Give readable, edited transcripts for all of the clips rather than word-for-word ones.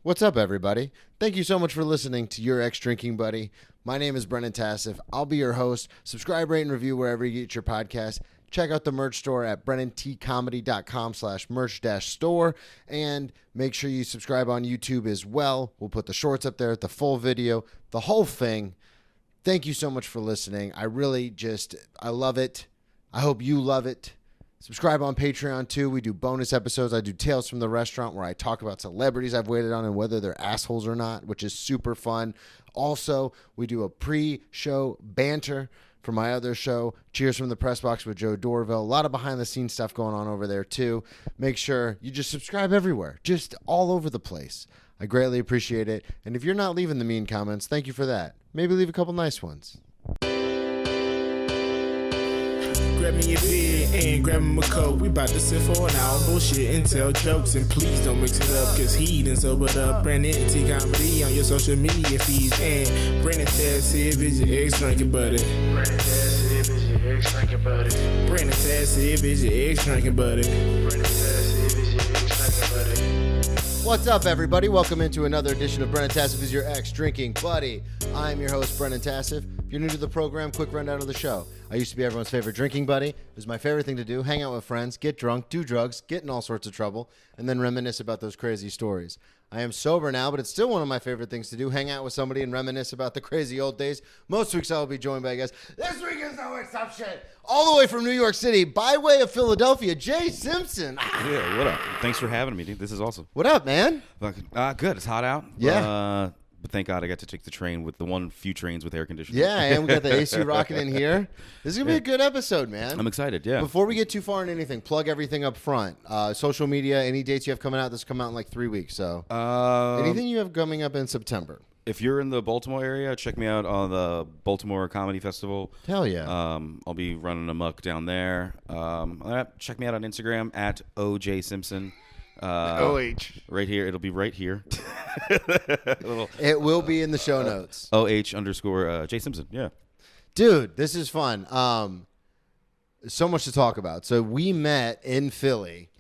What's up, everybody? Thank you so much for listening to Your Ex-Drinking Buddy. My name is Brennan Tassif. I'll be your host. Subscribe, rate, and review wherever you get your podcast. Check out the merch store at brennantcomedy.com/merch-store. And make sure you subscribe on YouTube as well. We'll put the shorts up there, the full video, the whole thing. Thank you so much for listening. I love it. I hope you love it. Subscribe on Patreon, too. We do bonus episodes. I do Tales from the Restaurant, where I talk about celebrities I've waited on and whether they're assholes or not, which is super fun. Also, we do a pre-show banter for my other show, Cheers from the Press Box with Joe Dorville. A lot of behind-the-scenes stuff going on over there, too. Make sure you just subscribe everywhere, just all over the place. I greatly appreciate it. And if you're not leaving the mean comments, thank you for that. Maybe leave a couple nice ones. Grab me a beer and grab him a coke. We bout to sit for an hour, bullshit and tell jokes. And please don't mix it up, cause he done sobered up. Brennan T Comedy on your social media feeds. And Brennan Tassif is your ex-drinking buddy. Brennan Tassif is your ex-drinking buddy. Brennan Tassif is your ex-drinking buddy. Brennan Tassif is your ex-drinking buddy. What's up, everybody? Welcome into another edition of Brennan Tassif is your ex-drinking buddy. I'm your host, Brennan Tassif. If you're new to the program, quick rundown of the show. I used to be everyone's favorite drinking buddy. It was my favorite thing to do, hang out with friends, get drunk, do drugs, get in all sorts of trouble, and then reminisce about those crazy stories. I am sober now, but it's still one of my favorite things to do, hang out with somebody and reminisce about the crazy old days. Most weeks I will be joined by guests. This week is no exception. All the way from New York City, by way of Philadelphia, Jay Simpson. Yeah, what up? Thanks for having me, dude. This is awesome. What up, man? Good. It's hot out. Yeah. But thank God I got to take the train with the few trains with air conditioning. Yeah, and we got the AC rocking in here. This is going to be a good episode, man. I'm excited, yeah. Before we get too far into anything, plug everything up front. Social media, any dates you have coming out. This will come out in like 3 weeks. So anything you have coming up in September. If you're in the Baltimore area, check me out on the Baltimore Comedy Festival. Hell yeah. I'll be running amok down there. Check me out on Instagram at OJ Simpson. OH. Right here. It'll be right here. It will be in the show notes. OH_J Simpson. Yeah. Dude, this is fun. So much to talk about. So we met in Philly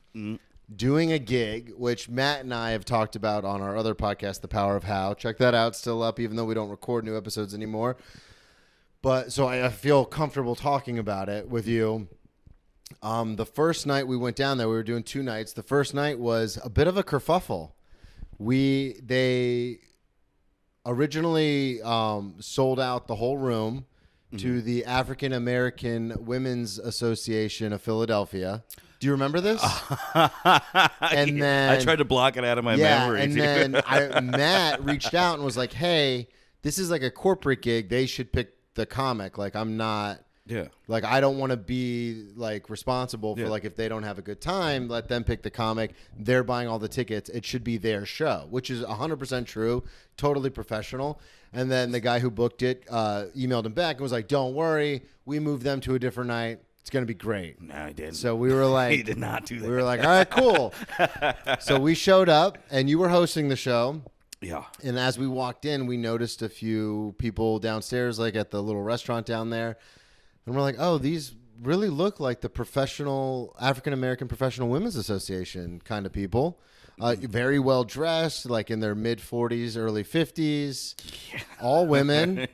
doing a gig, which Matt and I have talked about on our other podcast, The Power of How. Check that out. Still up, even though we don't record new episodes anymore. But so I feel comfortable talking about it with you. The first night we went down there, we were doing 2 nights. The first night was a bit of a kerfuffle. They originally sold out the whole room to the African American Women's Association of Philadelphia. Do you remember this? And then I tried to block it out of my memory. And then Matt reached out and was like, "Hey, this is like a corporate gig. They should pick the comic. Like, I'm not." Yeah. Like, I don't want to be, like, responsible for, like, if they don't have a good time, let them pick the comic. They're buying all the tickets. It should be their show, which is 100% true, totally professional. And then the guy who booked it emailed him back and was like, don't worry. We moved them to a different night. It's going to be great. No, he didn't. So we were like. He did not do that. We were like, all right, cool. So we showed up, and you were hosting the show. Yeah. And as we walked in, we noticed a few people downstairs, like at the little restaurant down there. And we're like, oh, these really look like the professional African-American Professional Women's Association kind of people. Very well dressed, like in their mid-40s, early 50s. Yeah. All women,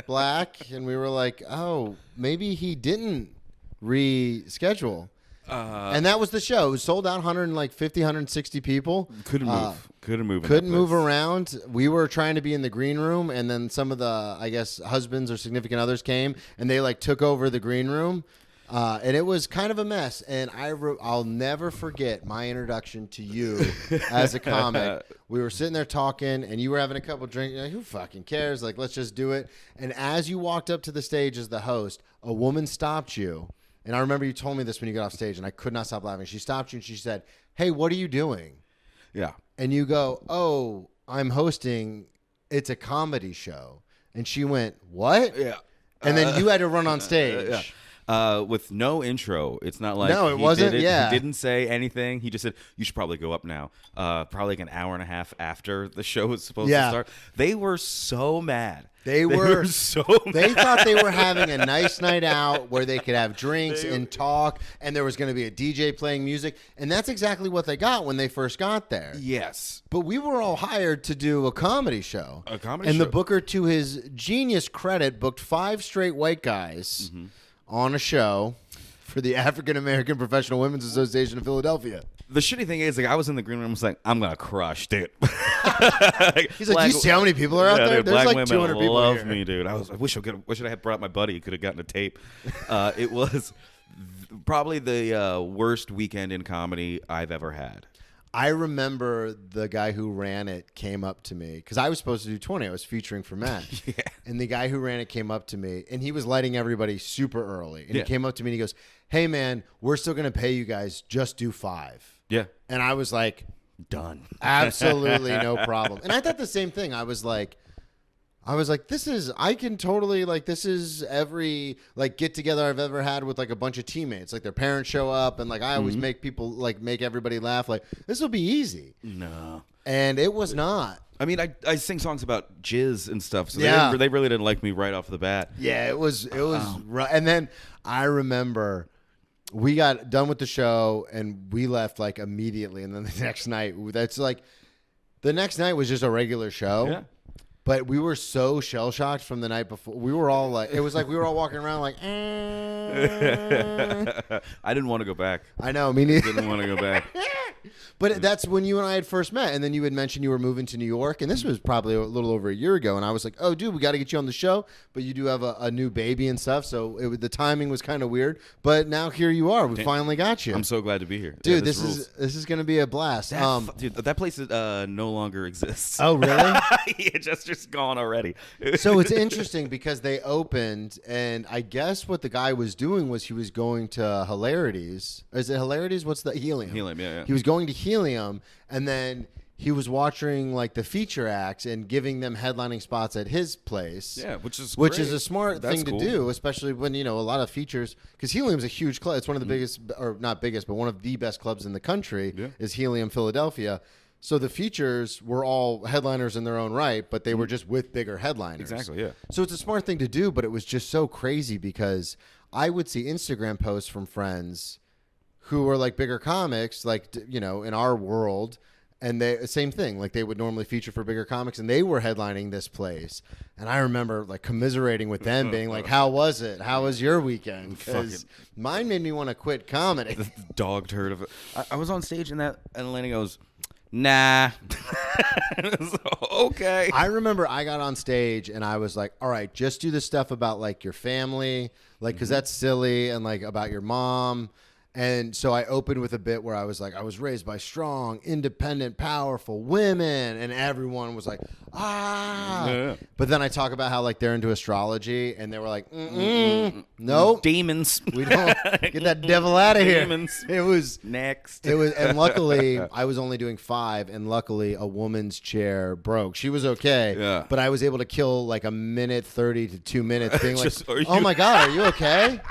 black. And we were like, oh, maybe he didn't reschedule. And that was the show. It was sold out, 160 people. Couldn't move. Couldn't move around. We were trying to be in the green room, and then some of the, I guess, husbands or significant others came, and they like took over the green room, and it was kind of a mess. And I'll never forget my introduction to you as a comic. We were sitting there talking, and you were having a couple drinks. Like, who fucking cares? Like, let's just do it. And as you walked up to the stage as the host, a woman stopped you. And I remember you told me this when you got off stage, and I could not stop laughing. She stopped you, and she said, hey, what are you doing? Yeah. And you go, oh, I'm hosting. It's a comedy show. And she went, what? Yeah. And then you had to run on stage. Yeah. with no intro. It's not like No, it wasn't. Yeah. He didn't say anything. He just said, "You should probably go up now." Probably like an hour and a half after the show was supposed to start. They were so mad. They were so mad. They thought they were having a nice night out where they could have drinks and talk, and there was going to be a DJ playing music, and that's exactly what they got when they first got there. Yes. But we were all hired to do a comedy show. And show. the booker, to his genius credit, booked 5 straight white guys on a show for the African American Professional Women's Association of Philadelphia. The shitty thing is, like, I was in the green room. I was like, I'm gonna crush, dude. He's like, you see how many people are out there? Dude, There's black like women 200 people love here. me, dude. I wish I had brought my buddy. He could have gotten a tape. It was probably the worst weekend in comedy I've ever had. I remember the guy who ran it came up to me because I was supposed to do 20. I was featuring for Matt. And the guy who ran it came up to me, and he was lighting everybody super early. And he came up to me and he goes, "Hey, man, we're still going to pay you guys. Just do 5." Yeah. And I was like, Done. absolutely no problem. And I thought the same thing. I was like, this is every like get together I've ever had with like a bunch of teammates. Like their parents show up, and like I always make people make everybody laugh. Like this will be easy. No. And it was not. I mean, I sing songs about jizz and stuff, so they really didn't like me right off the bat. Yeah, it was rough. And then I remember we got done with the show and we left like immediately. And then the next night, the next night was just a regular show. Yeah. But we were so shell shocked from the night before. We were all like, it was like we were all walking around like, I didn't want to go back. I know, me neither. Didn't want to go back. But that's when you and I had first met, and then you had mentioned you were moving to New York, and this was probably a little over a year ago, and I was like, oh, dude, we got to get you on the show, but you do have a new baby and stuff, so the timing was kind of weird, but now here you are. We finally got you. I'm so glad to be here. Dude, Yeah, this is going to be a blast. Dude, that place no longer exists. Oh, really? It's just gone already. So it's interesting because they opened, and I guess what the guy was doing was he was going to Hilarities. Is it Hilarities? What's the Helium? Helium, yeah. He was going to Helium, and then he was watching like the feature acts and giving them headlining spots at his place. Yeah, which is great. A smart That's thing cool. to do, especially when a lot of features. Because Helium's a huge club. It's one of the biggest, or not biggest, but one of the best clubs in the country. Yeah. Is Helium Philadelphia. So the features were all headliners in their own right, but they were just with bigger headliners. Exactly, yeah. So it's a smart thing to do, but it was just so crazy because I would see Instagram posts from friends who were like bigger comics, like, in our world. And they same thing, like they would normally feature for bigger comics, and they were headlining this place. And I remember like commiserating with them, being like, "How was it? How was your weekend?" Because mine made me want to quit comedy. The dog turd of it. I was on stage and Elena goes, "Nah." Okay. I remember I got on stage and I was like, all right, just do the stuff about like your family, like, because that's silly, and like about your mom. And so I opened with a bit where I was like, I was raised by strong, independent, powerful women. And everyone was like, ah. Yeah. But then I talk about how like they're into astrology, and they were like, nope. Demons. We don't get that devil out of here. Demons. It was Next. and luckily I was only doing 5, and luckily a woman's chair broke. She was okay, Yeah. but I was able to kill like a minute 30 to 2 minutes being like, Just, oh my God, are you okay?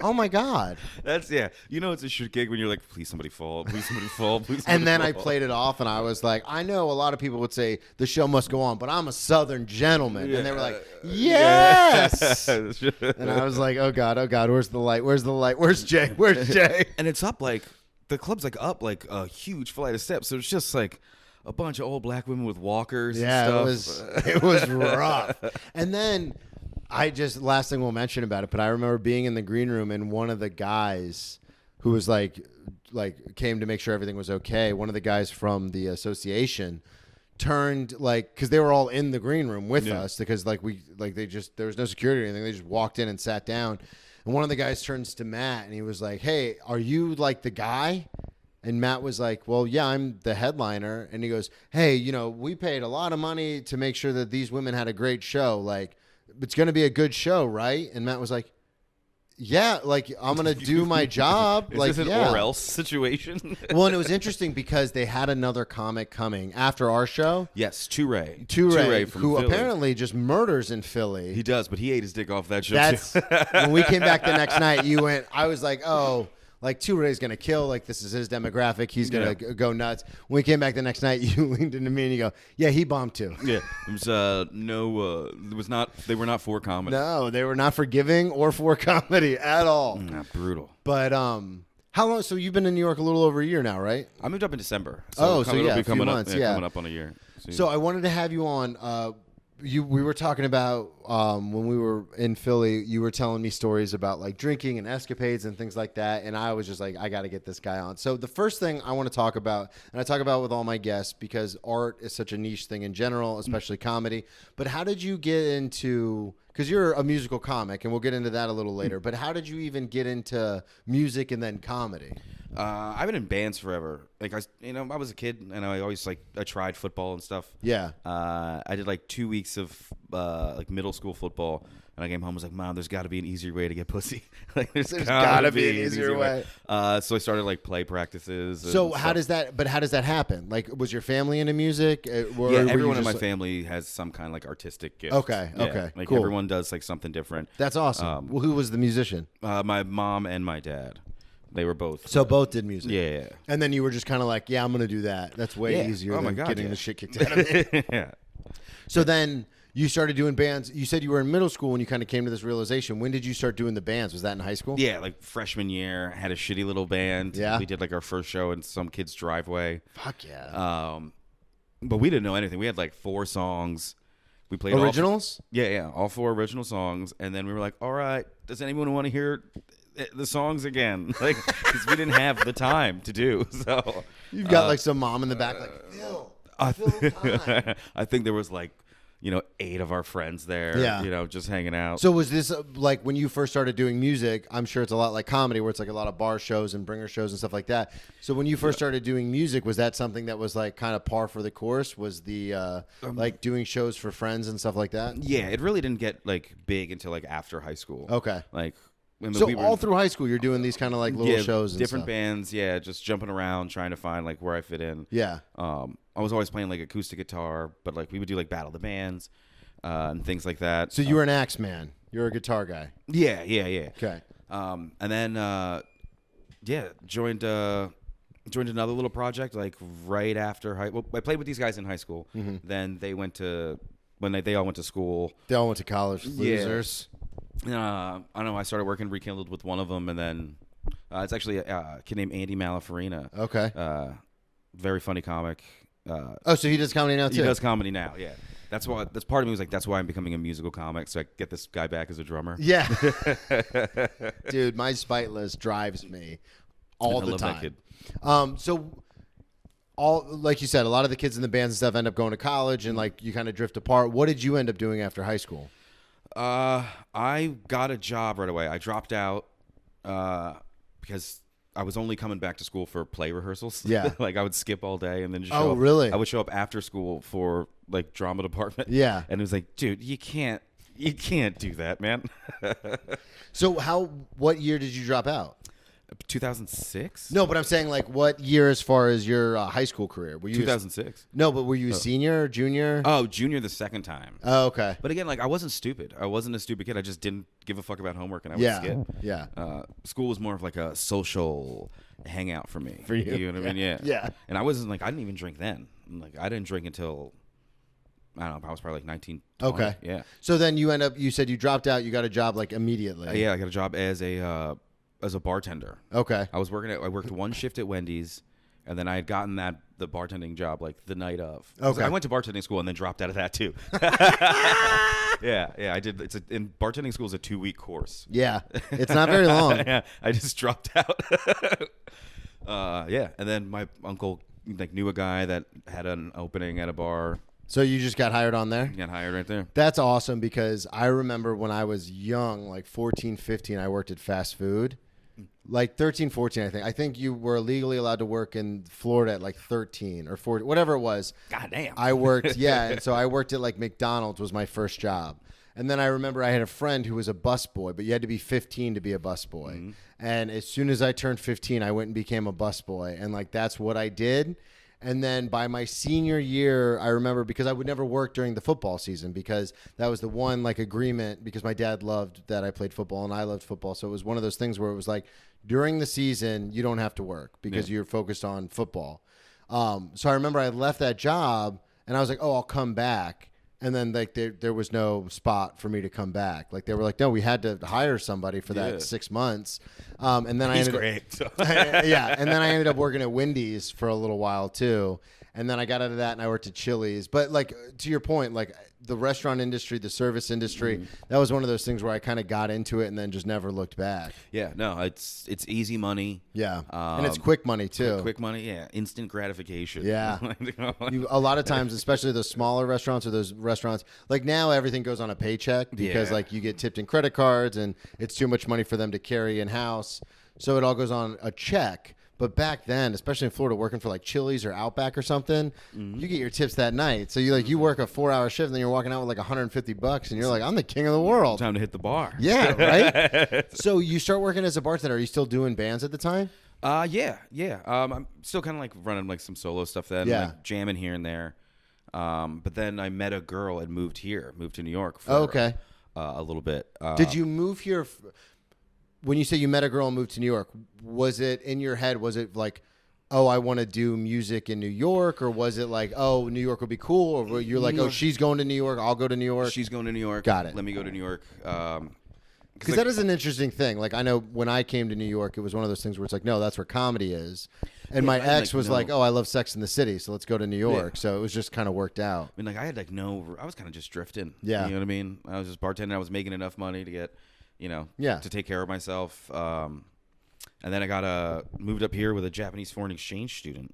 Oh my God. That's it's a shit gig when you're like, please somebody fall, please somebody fall, please somebody And then fall. I played it off, and I was like, I know a lot of people would say the show must go on, but I'm a Southern gentleman. And they were like, yes. And I was like, oh God, where's the light? Where's the light? Where's Jay? Where's Jay? And it's up like, the club's like up like a huge flight of steps. So it's just like a bunch of old black women with walkers and stuff. it was rough. And then last thing we'll mention about it, but I remember being in the green room, and one of the guys who was like came to make sure everything was okay. One of the guys from the association turned because they were all in the green room with us, because there was no security or anything. They just walked in and sat down. And one of the guys turns to Matt, and he was like, "Hey, are you like the guy?" And Matt was like, well, yeah, I'm the headliner. And he goes, hey, we paid a lot of money to make sure that these women had a great show. Like, it's going to be a good show, right? And Matt was like, yeah, like I'm gonna do my job. Is like this an yeah. or else situation? Well, and it was interesting because they had another comic coming after our show. Yes, Toure. Toure, from who Philly. apparently just murders in Philly. He does, but he ate his dick off that show That's too. when we came back the next night. You went. I was like, oh. Like Toure's gonna kill. Like this is his demographic. He's gonna go nuts. When we came back the next night, you leaned into me and you go, "Yeah, he bombed too." Yeah, there was there was not. They were not for comedy. No, they were not forgiving or for comedy at all. Brutal. But how long? So you've been in New York a little over a year now, right? I moved up in December. Oh, so it'll yeah, be a few coming months, up. yeah. Coming up on a year. So I wanted to have you on. We were talking about when we were in Philly. You were telling me stories about like drinking and escapades and things like that, and I was just like, I got to get this guy on. So the first thing I want to talk about, and I talk about with all my guests because art is such a niche thing in general, especially comedy. But how did you get into? Because you're a musical comic, and we'll get into that a little later. But how did you even get into music and then comedy? I've been in bands forever. Like I was a kid, and I always I tried football and stuff. Yeah. I did like 2 weeks of like middle school football, and I came home and was like, Mom, there's got to be an easier way to get pussy. Like there's gotta be an easier way. So I started like play practices. So how does that? But how does that happen? Like, was your family into music? Or Yeah, were you everyone in just my family has some kind of like artistic gift. Okay, Yeah, okay, like cool. everyone does like something different. That's awesome. Well, who was the musician? My mom and my dad, they were both. So both did music. Yeah. And then you were just kind of like, yeah, I'm going to do that. That's way Yeah. easier Oh my than God, getting yeah. the shit kicked out of me. Yeah. So then you started doing bands. You said you were in middle school when you kind of came to this realization. When did you start doing the bands? Was that in high school? Yeah, like freshman year, had a shitty little band. Yeah. We did like our first show in some kid's driveway. Fuck yeah. But we didn't know anything. We had like 4 songs. We played Originals? all 4 original songs, and then we were like, "All right, does anyone want to hear the songs again?" Like, because we didn't have the time to do. So You've got like some mom in the back, like, Phil, time. I think there was like 8 of our friends there. Yeah. Just hanging out. So was this like when you first started doing music? I'm sure it's a lot like comedy, where it's like a lot of bar shows and bringer shows and stuff like that. So when you first started doing music, was that something that was like kind of par for the course? Was the like doing shows for friends and stuff like that? Yeah, it really didn't get like big until like after high school. Okay. Like. So all through high school, you're doing these kind of like little shows and different stuff. bands, just jumping around trying to find like where I fit in. Yeah. I was always playing like acoustic guitar, but like we would do like battle of the bands and things like that. So you were an axe man. You're a guitar guy. Yeah. Okay. And then joined another little project like right after Well, I played with these guys in high school. Mm-hmm. Then they went to they all went to school. They all went to college. Losers. I don't know. I started working Rekindled with one of them, and then it's actually a kid named Andy Malafarina. Okay. Very funny comic. So he does comedy now too? He does comedy now, yeah. That's part of me was like, that's why I'm becoming a musical comic, so I get this guy back as a drummer. Yeah. Dude, my spite list drives me all I the love time. that kid. So all like you said, a lot of the kids in the bands and stuff end up going to college and like you kind of drift apart. What did you end up doing after high school? I got a job right away. I dropped out because I was only coming back to school for play rehearsals. Yeah. Like I would skip all day and then just Oh, show up. really? I would show up after school for like drama department. Yeah. And it was like, dude, you can't do that, man. So what year did you drop out? 2006? No, but I'm saying like what year as far as your high school career? Were you 2006. No, but were you a senior, junior? Oh, junior the second time. Oh, okay. But again, like I wasn't stupid. I wasn't a stupid kid. I just didn't give a fuck about homework, and I would Yeah. skip. Yeah. School was more of like a social hangout for me. For you. You know what I mean? Yeah. Yeah. And I wasn't like I didn't even drink then. Like I didn't drink until I don't know. I was probably like 19. 20. Okay. Yeah. So then you said you dropped out. You got a job like immediately. Yeah. I got a job as a bartender. Okay. I worked one shift at Wendy's, and then I had gotten the bartending job like the night of. Okay. So I went to bartending school and then dropped out of that too. Yeah, I did. In bartending school is a 2-week course. Yeah. It's not very long. Yeah, I just dropped out. And then my uncle like knew a guy that had an opening at a bar. So you just got hired on there? Got hired right there. That's awesome because I remember when I was young, like 14, 15, I worked at fast food. Like 13, 14, I think. I think you were legally allowed to work in Florida at like 13 or 14, whatever it was. God damn. I worked, yeah. And so I worked at like McDonald's was my first job. And then I remember I had a friend who was a busboy, but you had to be 15 to be a busboy. Mm-hmm. And as soon as I turned 15, I went and became a busboy. And like, that's what I did. And then by my senior year, I remember, because I would never work during the football season, because that was the one like agreement, because my dad loved that I played football and I loved football. So it was one of those things where it was like, during the season, you don't have to work because you're focused on football. So I remember I left that job and I was like, oh, I'll come back. And then like there was no spot for me to come back. Like they were like, no, we had to hire somebody for that 6 months. And then I ended up, yeah. And then I ended up working at Wendy's for a little while too. And then I got out of that and I worked at Chili's. But like to your point, like the restaurant industry, the service industry, that was one of those things where I kind of got into it and then just never looked back. Yeah, no, it's easy money. Yeah, and it's quick money too. Quick money, yeah, instant gratification. Yeah, a lot of times, especially those smaller restaurants or those restaurants, like now everything goes on a paycheck because like you get tipped in credit cards and it's too much money for them to carry in house, so it all goes on a check. But back then, especially in Florida, working for like Chili's or Outback or something, you get your tips that night. So you work a 4-hour shift and then you're walking out with like $150 and you're like, I'm the king of the world. Time to hit the bar. Yeah, right? So you start working as a bartender. Are you still doing bands at the time? Yeah. I'm still kind of like running like some solo stuff then, like jamming here and there. But then I met a girl and moved to New York for a little bit. Did you move here? When you say you met a girl and moved to New York, was it in your head? Was it like, oh, I want to do music in New York? Or was it like, oh, New York would be cool? Or you're like, oh, she's going to New York, I'll go to New York? She's going to New York. Got it. Let me go to New York. Because that is an interesting thing. Like, I know when I came to New York, it was one of those things where it's like, no, that's where comedy is. And my ex was like, oh, I love Sex in the City, so let's go to New York. So it was just kind of worked out. I mean, like, I was kind of just drifting. Yeah. You know what I mean? I was just bartending. I was making enough money to get, to take care of myself. And then I moved up here with a Japanese foreign exchange student.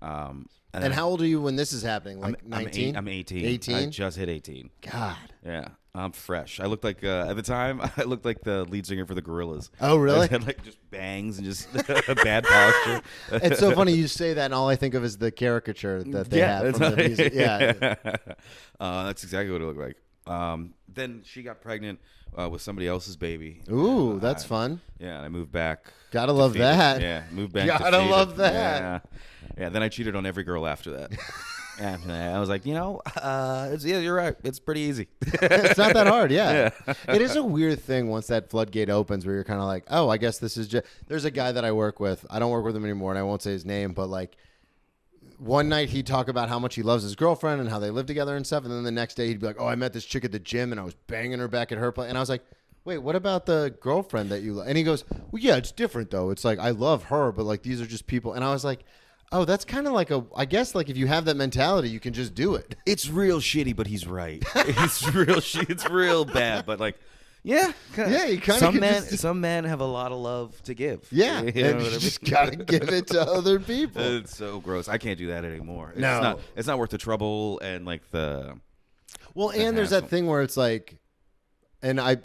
And how old are you when this is happening? Like 19? I'm 18. 18? I just hit 18. God. Yeah. I'm fresh. I looked like, at the time, I looked like the lead singer for the Gorillas. Oh, really? I had like just bangs and just bad posture. It's so funny you say that, and all I think of is the caricature that they have from the music. Yeah. That's exactly what it looked like. Then she got pregnant with somebody else's baby. Ooh, that's fun. Yeah, and I moved back. Gotta love that. Yeah, moved back. Gotta love that. Yeah. Then I cheated on every girl after that. And I was like, you're right. It's pretty easy. It's not that hard, yeah. It is a weird thing once that floodgate opens where you're kind of like, oh, I guess this is just... There's a guy that I work with. I don't work with him anymore, and I won't say his name, but like one night he'd talk about how much he loves his girlfriend and how they live together and stuff, and then the next day he'd be like, oh, I met this chick at the gym, and I was banging her back at her place. And I was like, wait, what about the girlfriend that you love? And he goes, well, yeah, it's different, though. It's like, I love her, but like these are just people. And I was like... Oh, that's kind of like I guess like if you have that mentality, you can just do it. It's real shitty, but he's right. It's real bad, but like, yeah. You kind of some men have a lot of love to give. Yeah. You just got to give it to other people. It's so gross. I can't do that anymore. No. It's not worth the trouble and like the... Well, and there's that thing where it's like... And I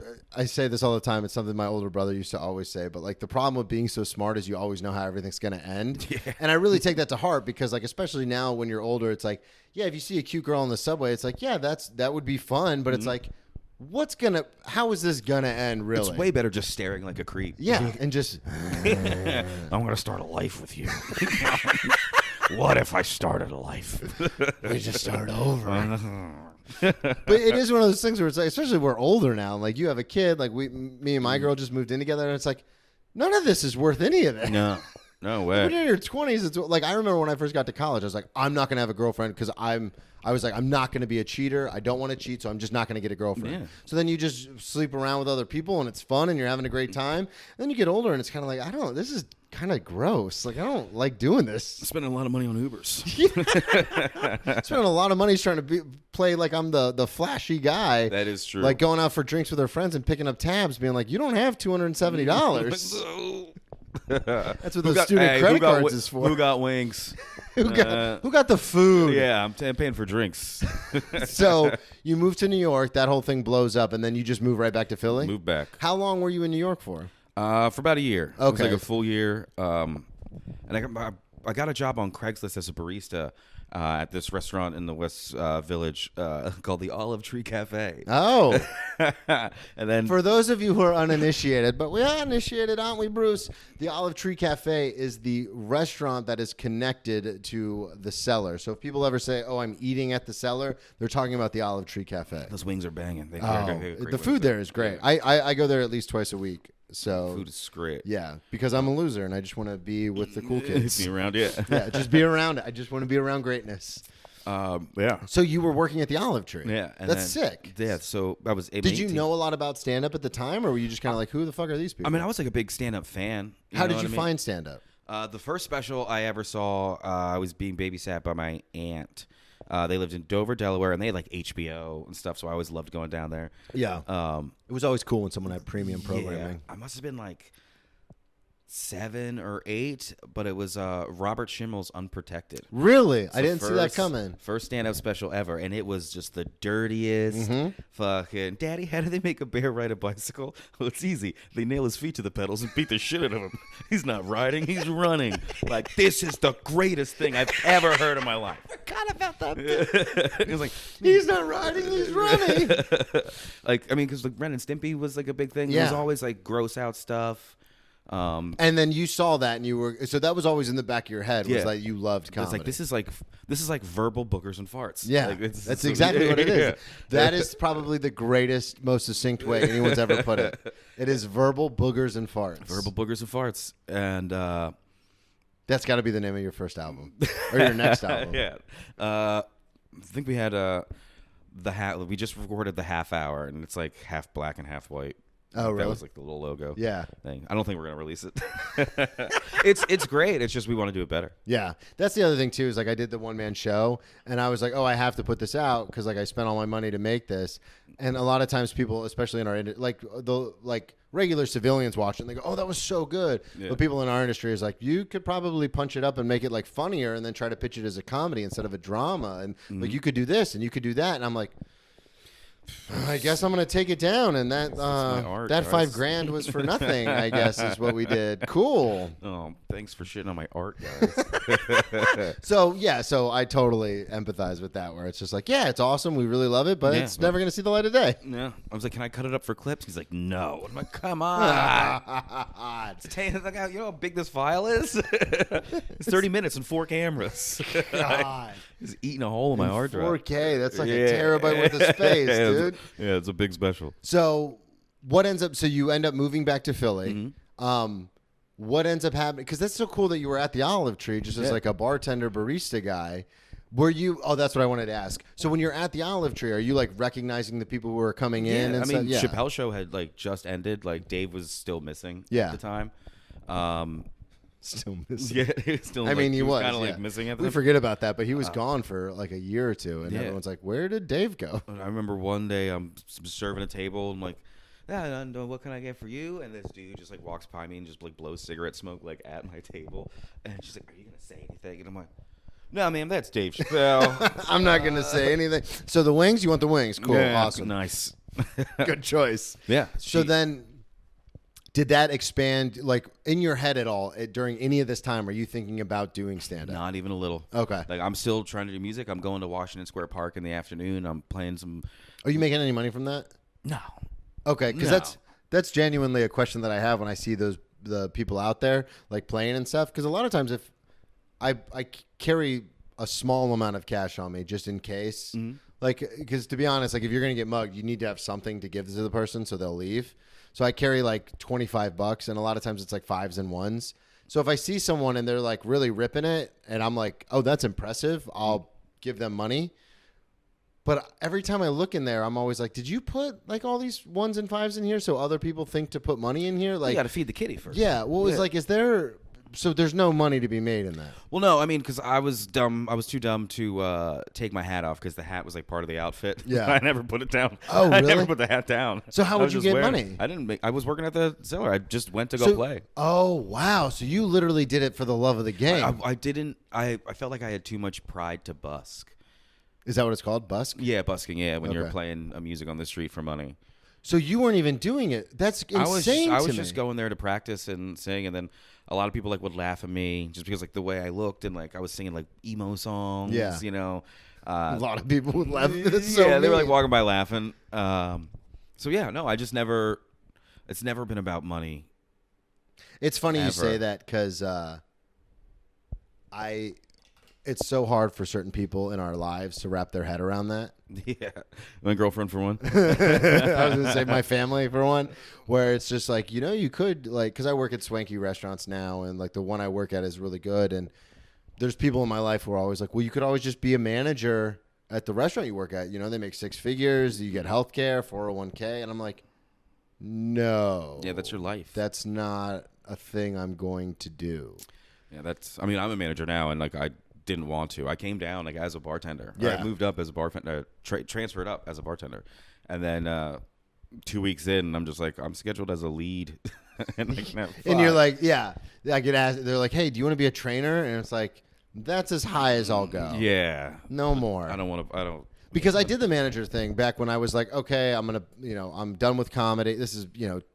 say this all the time. It's something my older brother used to always say. But like the problem with being so smart is you always know how everything's going to end. Yeah. And I really take that to heart because like especially now when you're older, it's like, yeah, if you see a cute girl on the subway, it's like, yeah, that would be fun. But it's like, how is this going to end really? It's way better just staring like a creep. Yeah. And just. I'm going to start a life with you. What if I started a life? We just start over. But it is one of those things where it's like, especially we're older now. Like you have a kid, like me and my girl just moved in together, and it's like none of this is worth any of it. No way. When you're in your 20s, it's like I remember when I first got to college, I was like, I'm not gonna have a girlfriend because I was like, I'm not gonna be a cheater. I don't want to cheat, so I'm just not gonna get a girlfriend. Yeah. So then you just sleep around with other people, and it's fun, and you're having a great time. And then you get older, and it's kind of like this is kind of gross. Like I don't like doing this. Spending a lot of money on Ubers. Spending a lot of money trying to play like I'm the flashy guy. That is true. Like going out for drinks with our friends and picking up tabs, being like, you don't have $270. That's what those student credit cards is for. Who got wings? who got the food? Yeah, I'm paying for drinks. So you move to New York, that whole thing blows up, and then you just move right back to Philly? Move back. How long were you in New York for? For about a year. Okay. It was like a full year. And I got a job on Craigslist as a barista at this restaurant in the West Village called the Olive Tree Cafe. Oh. And then For those of you who are uninitiated, but we are initiated, aren't we, Bruce? The Olive Tree Cafe is the restaurant that is connected to the Cellar. So if people ever say, "Oh, I'm eating at the Cellar," they're talking about the Olive Tree Cafe. those wings are banging. The food there is great. I go there at least twice a week. So Food is great. yeah, because I'm a loser and I just want to be with the cool kids. Be around, yeah. Yeah, just be around it. I just want to be around greatness. Yeah. So you were working at the Olive Tree. Yeah. And That's sick. Yeah. So I was. Did you know a lot about stand-up at the time, or were you just kind of like, who the fuck are these people? I mean, I was like a big stand-up fan. How did you find stand-up? The first special I ever saw, I was being babysat by my aunt. They lived in Dover, Delaware, and they had like HBO and stuff, so I always loved going down there. Yeah. It was always cool when someone had premium programming. I must have been like 7 or 8, but it was Robert Schimmel's Unprotected. Really? So I didn't see that coming. First stand-up special ever, and it was just the dirtiest fucking... Daddy, how do they make a bear ride a bicycle? Well, it's easy. They nail his feet to the pedals and beat the shit out of him. He's not riding, he's running. Like, this is the greatest thing I've ever heard in my life. I forgot about that. He was like, he's not riding, he's running. like, I mean, because like Ren and Stimpy was like a big thing. Yeah. It was always like gross out stuff. And then you saw that, and you were so that was always in the back of your head was that you loved comedy. It's like this is like verbal boogers and farts. Yeah, like, that's exactly what it is. Yeah. That is probably the greatest, most succinct way anyone's ever put it. It is verbal boogers and farts. Verbal boogers and farts, and that's got to be the name of your first album or your next album. Yeah, I think we had we just recorded the half hour, and it's like half black and half white. Oh, really? That was like the little logo. Yeah. Thing. I don't think we're gonna release it. It's great. It's just we want to do it better. Yeah, that's the other thing too. Is like I did the one man show, and I was like, oh, I have to put this out because like I spent all my money to make this, and a lot of times people, especially in our like regular civilians watch it, and they go, oh, that was so good. Yeah. But people in our industry is like, you could probably punch it up and make it like funnier, and then try to pitch it as a comedy instead of a drama, and like you could do this and you could do that, and I'm like, I guess I'm gonna take it down, and that art, that guys. $5,000 was for nothing. I guess is what we did. Cool. Oh, thanks for shitting on my art, guys. So I totally empathize with that. Where it's just like, yeah, it's awesome, we really love it, but it's never gonna see the light of day. Yeah, I was like, can I cut it up for clips? He's like, no. I'm like, come on. Look how, you know how big this file is? It's 30 minutes and 4 cameras. God. He's eating a hole in my hard drive. 4K. That's like a terabyte worth of space, dude. Yeah, it's a big special. So what ends up? So you end up moving back to Philly. What ends up happening? Because that's so cool that you were at the Olive Tree, just as like a bartender, barista guy. Were you? Oh, that's what I wanted to ask. So when you're at the Olive Tree, are you like recognizing the people who are coming in? And I mean, stuff? Chappelle's show had like just ended. Like Dave was still missing at the time. Still missing. Yeah, he was still. I mean, he was kind of like missing at the We time. forget about that, but he was gone for like a year or two, and everyone's like, "Where did Dave go?" I remember one day I'm serving a table, and I'm like, what can I get for you? And this dude just like walks by me and just like blows cigarette smoke like at my table, and she's like, "Are you gonna say anything?" And I'm like, "No, ma'am, that's Dave Chappelle." I'm not gonna say anything. So the wings, you want the wings? Cool, awesome, nice, good choice. Yeah. So then. Did that expand, like, in your head at all during any of this time? Are you thinking about doing stand-up? Not even a little. Okay. Like, I'm still trying to do music. I'm going to Washington Square Park in the afternoon. I'm playing some... Are you making any money from that? No. Okay, because that's genuinely a question that I have when I see the people out there, like, playing and stuff. Because a lot of times if I carry a small amount of cash on me just in case. Mm-hmm. Like, because to be honest, like, if you're going to get mugged, you need to have something to give to the person so they'll leave. So I carry like $25, and a lot of times it's like 5s and 1s. So if I see someone and they're like really ripping it, and I'm like, oh, that's impressive, I'll give them money. But every time I look in there, I'm always like, did you put like all these 1s and 5s in here so other people think to put money in here? Like, you got to feed the kitty first. Yeah. Well, it was like, is there? So there's no money to be made in that. Well, no, I mean, because I was dumb. I was too dumb to take my hat off because the hat was like part of the outfit. Yeah. I never put it down. Oh, really? I never put the hat down. So how would you get money? I didn't. I was working at the Cellar. I just went to go play. Oh, wow. So you literally did it for the love of the game. I didn't. I felt like I had too much pride to busk. Is that what it's called? Busk? Yeah, busking. Yeah, when you're playing music on the street for money. So you weren't even doing it. That's insane I was to just me. going there to practice and sing, and then a lot of people like would laugh at me just because like the way I looked and like I was singing like emo songs. Yeah. You know. A lot of people would laugh. That's so yeah, they were like mean. walking by laughing. So yeah, no, I just never. It's never been about money. It's funny you say Ever. that because it's so hard for certain people in our lives to wrap their head around that. Yeah, my girlfriend for one. I was going to say my family for one, where it's just like, you could like, because I work at swanky restaurants now, and like the one I work at is really good. And there's people in my life who are always like, well, you could always just be a manager at the restaurant you work at. They make 6 figures, you get health care, 401k. And I'm like, no. Yeah, that's your life. That's not a thing I'm going to do. Yeah, that's. I mean, I'm a manager now, and like I didn't want to. I came down like as a bartender. Or Yeah. I moved up as a bartender. Transferred up as a bartender, and then 2 weeks in, I'm just like I'm scheduled as a lead, and like, no, And you're fuck. like, yeah. I get asked. They're like, hey, do you want to be a trainer? And it's like, that's as high as I'll go. Yeah, No more. I don't want to. I don't. Because I did the manager thing back when I was like, okay, I'm going to, I'm done with comedy. This is,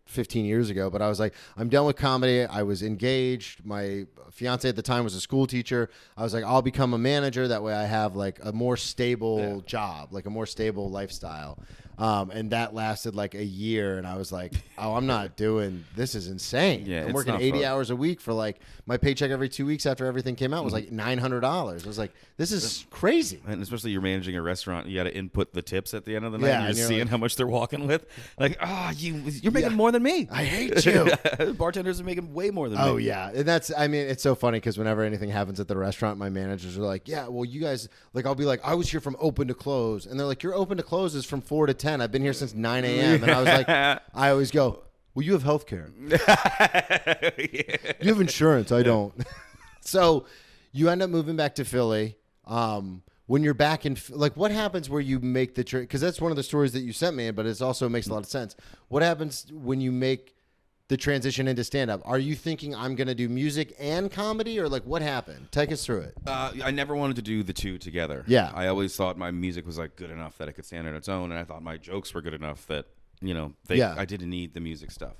15 years ago, but I was like, I'm done with comedy. I was engaged. My fiance at the time was a school teacher. I was like, I'll become a manager. That way I have like a more stable job, like a more stable lifestyle. And that lasted like a year. And I was like, oh, I'm not doing, this is insane. Yeah, I'm it's working not 80 fun. hours a week for like my paycheck every 2 weeks after everything came out was like $900. I was like, this is crazy. And especially you're managing a restaurant, you got to input the tips at the end of the night. Yeah, and and you're you're seeing like- how much they're walking with. Like, you're making Yeah. more than me. I hate you. Bartenders are making way more than me. Oh yeah, and it's so funny because whenever anything happens at the restaurant, my managers are like, "Yeah, well, you guys like." I'll be like, "I was here from open to close," and they're like, "Your open to close is from 4 to 10. I've been here since 9 a.m." And I was like, I always go, "Well, you have health care. You have insurance. I don't." So you end up moving back to Philly. When you're back in, like, what happens where you make the trip? Because that's one of the stories that you sent me, but it also makes a lot of sense. What happens when you make the transition into stand-up? Are you thinking I'm going to do music and comedy, or like what happened? Take us through it. I never wanted to do the two together. Yeah. I always thought my music was like good enough that it could stand on its own, and I thought my jokes were good enough that I didn't need the music stuff.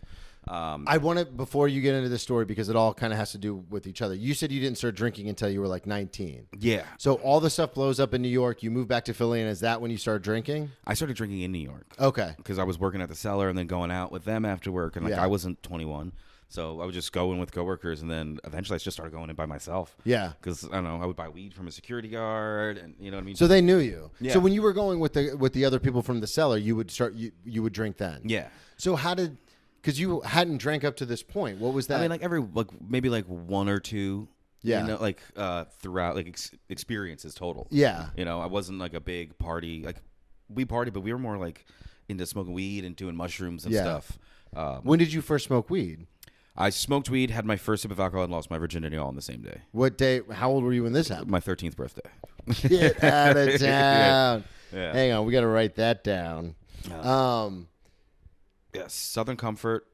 I want to, before you get into the story, because it all kind of has to do with each other. You said you didn't start drinking until you were like 19. Yeah. So all the stuff blows up in New York. You move back to Philly, and is that when you start drinking? I started drinking in New York Okay. because I was working at the cellar and then going out with them after work, and like Yeah. I wasn't 21, so I would just go in with coworkers, and then eventually I just started going in by myself. Yeah. Because I don't know, I would buy weed from a security guard, and you know what I mean. So they knew you. Yeah. So when you were going with the other people from the cellar, you would start you would drink then. yeah. So how did? Because you hadn't drank up to this point. What was that? I mean, like maybe like one or two. Yeah. You know, like throughout like experiences total. Yeah. You know, I wasn't like a big party. Like we partied, but we were more like into smoking weed and doing mushrooms and Yeah. stuff. When did you first smoke weed? I smoked weed, had my first sip of alcohol, and lost my virginity all on the same day. What day? How old were you when this happened? My 13th birthday. Get out of town. Yeah. Hang on, we got to write that down. Yes, Southern Comfort.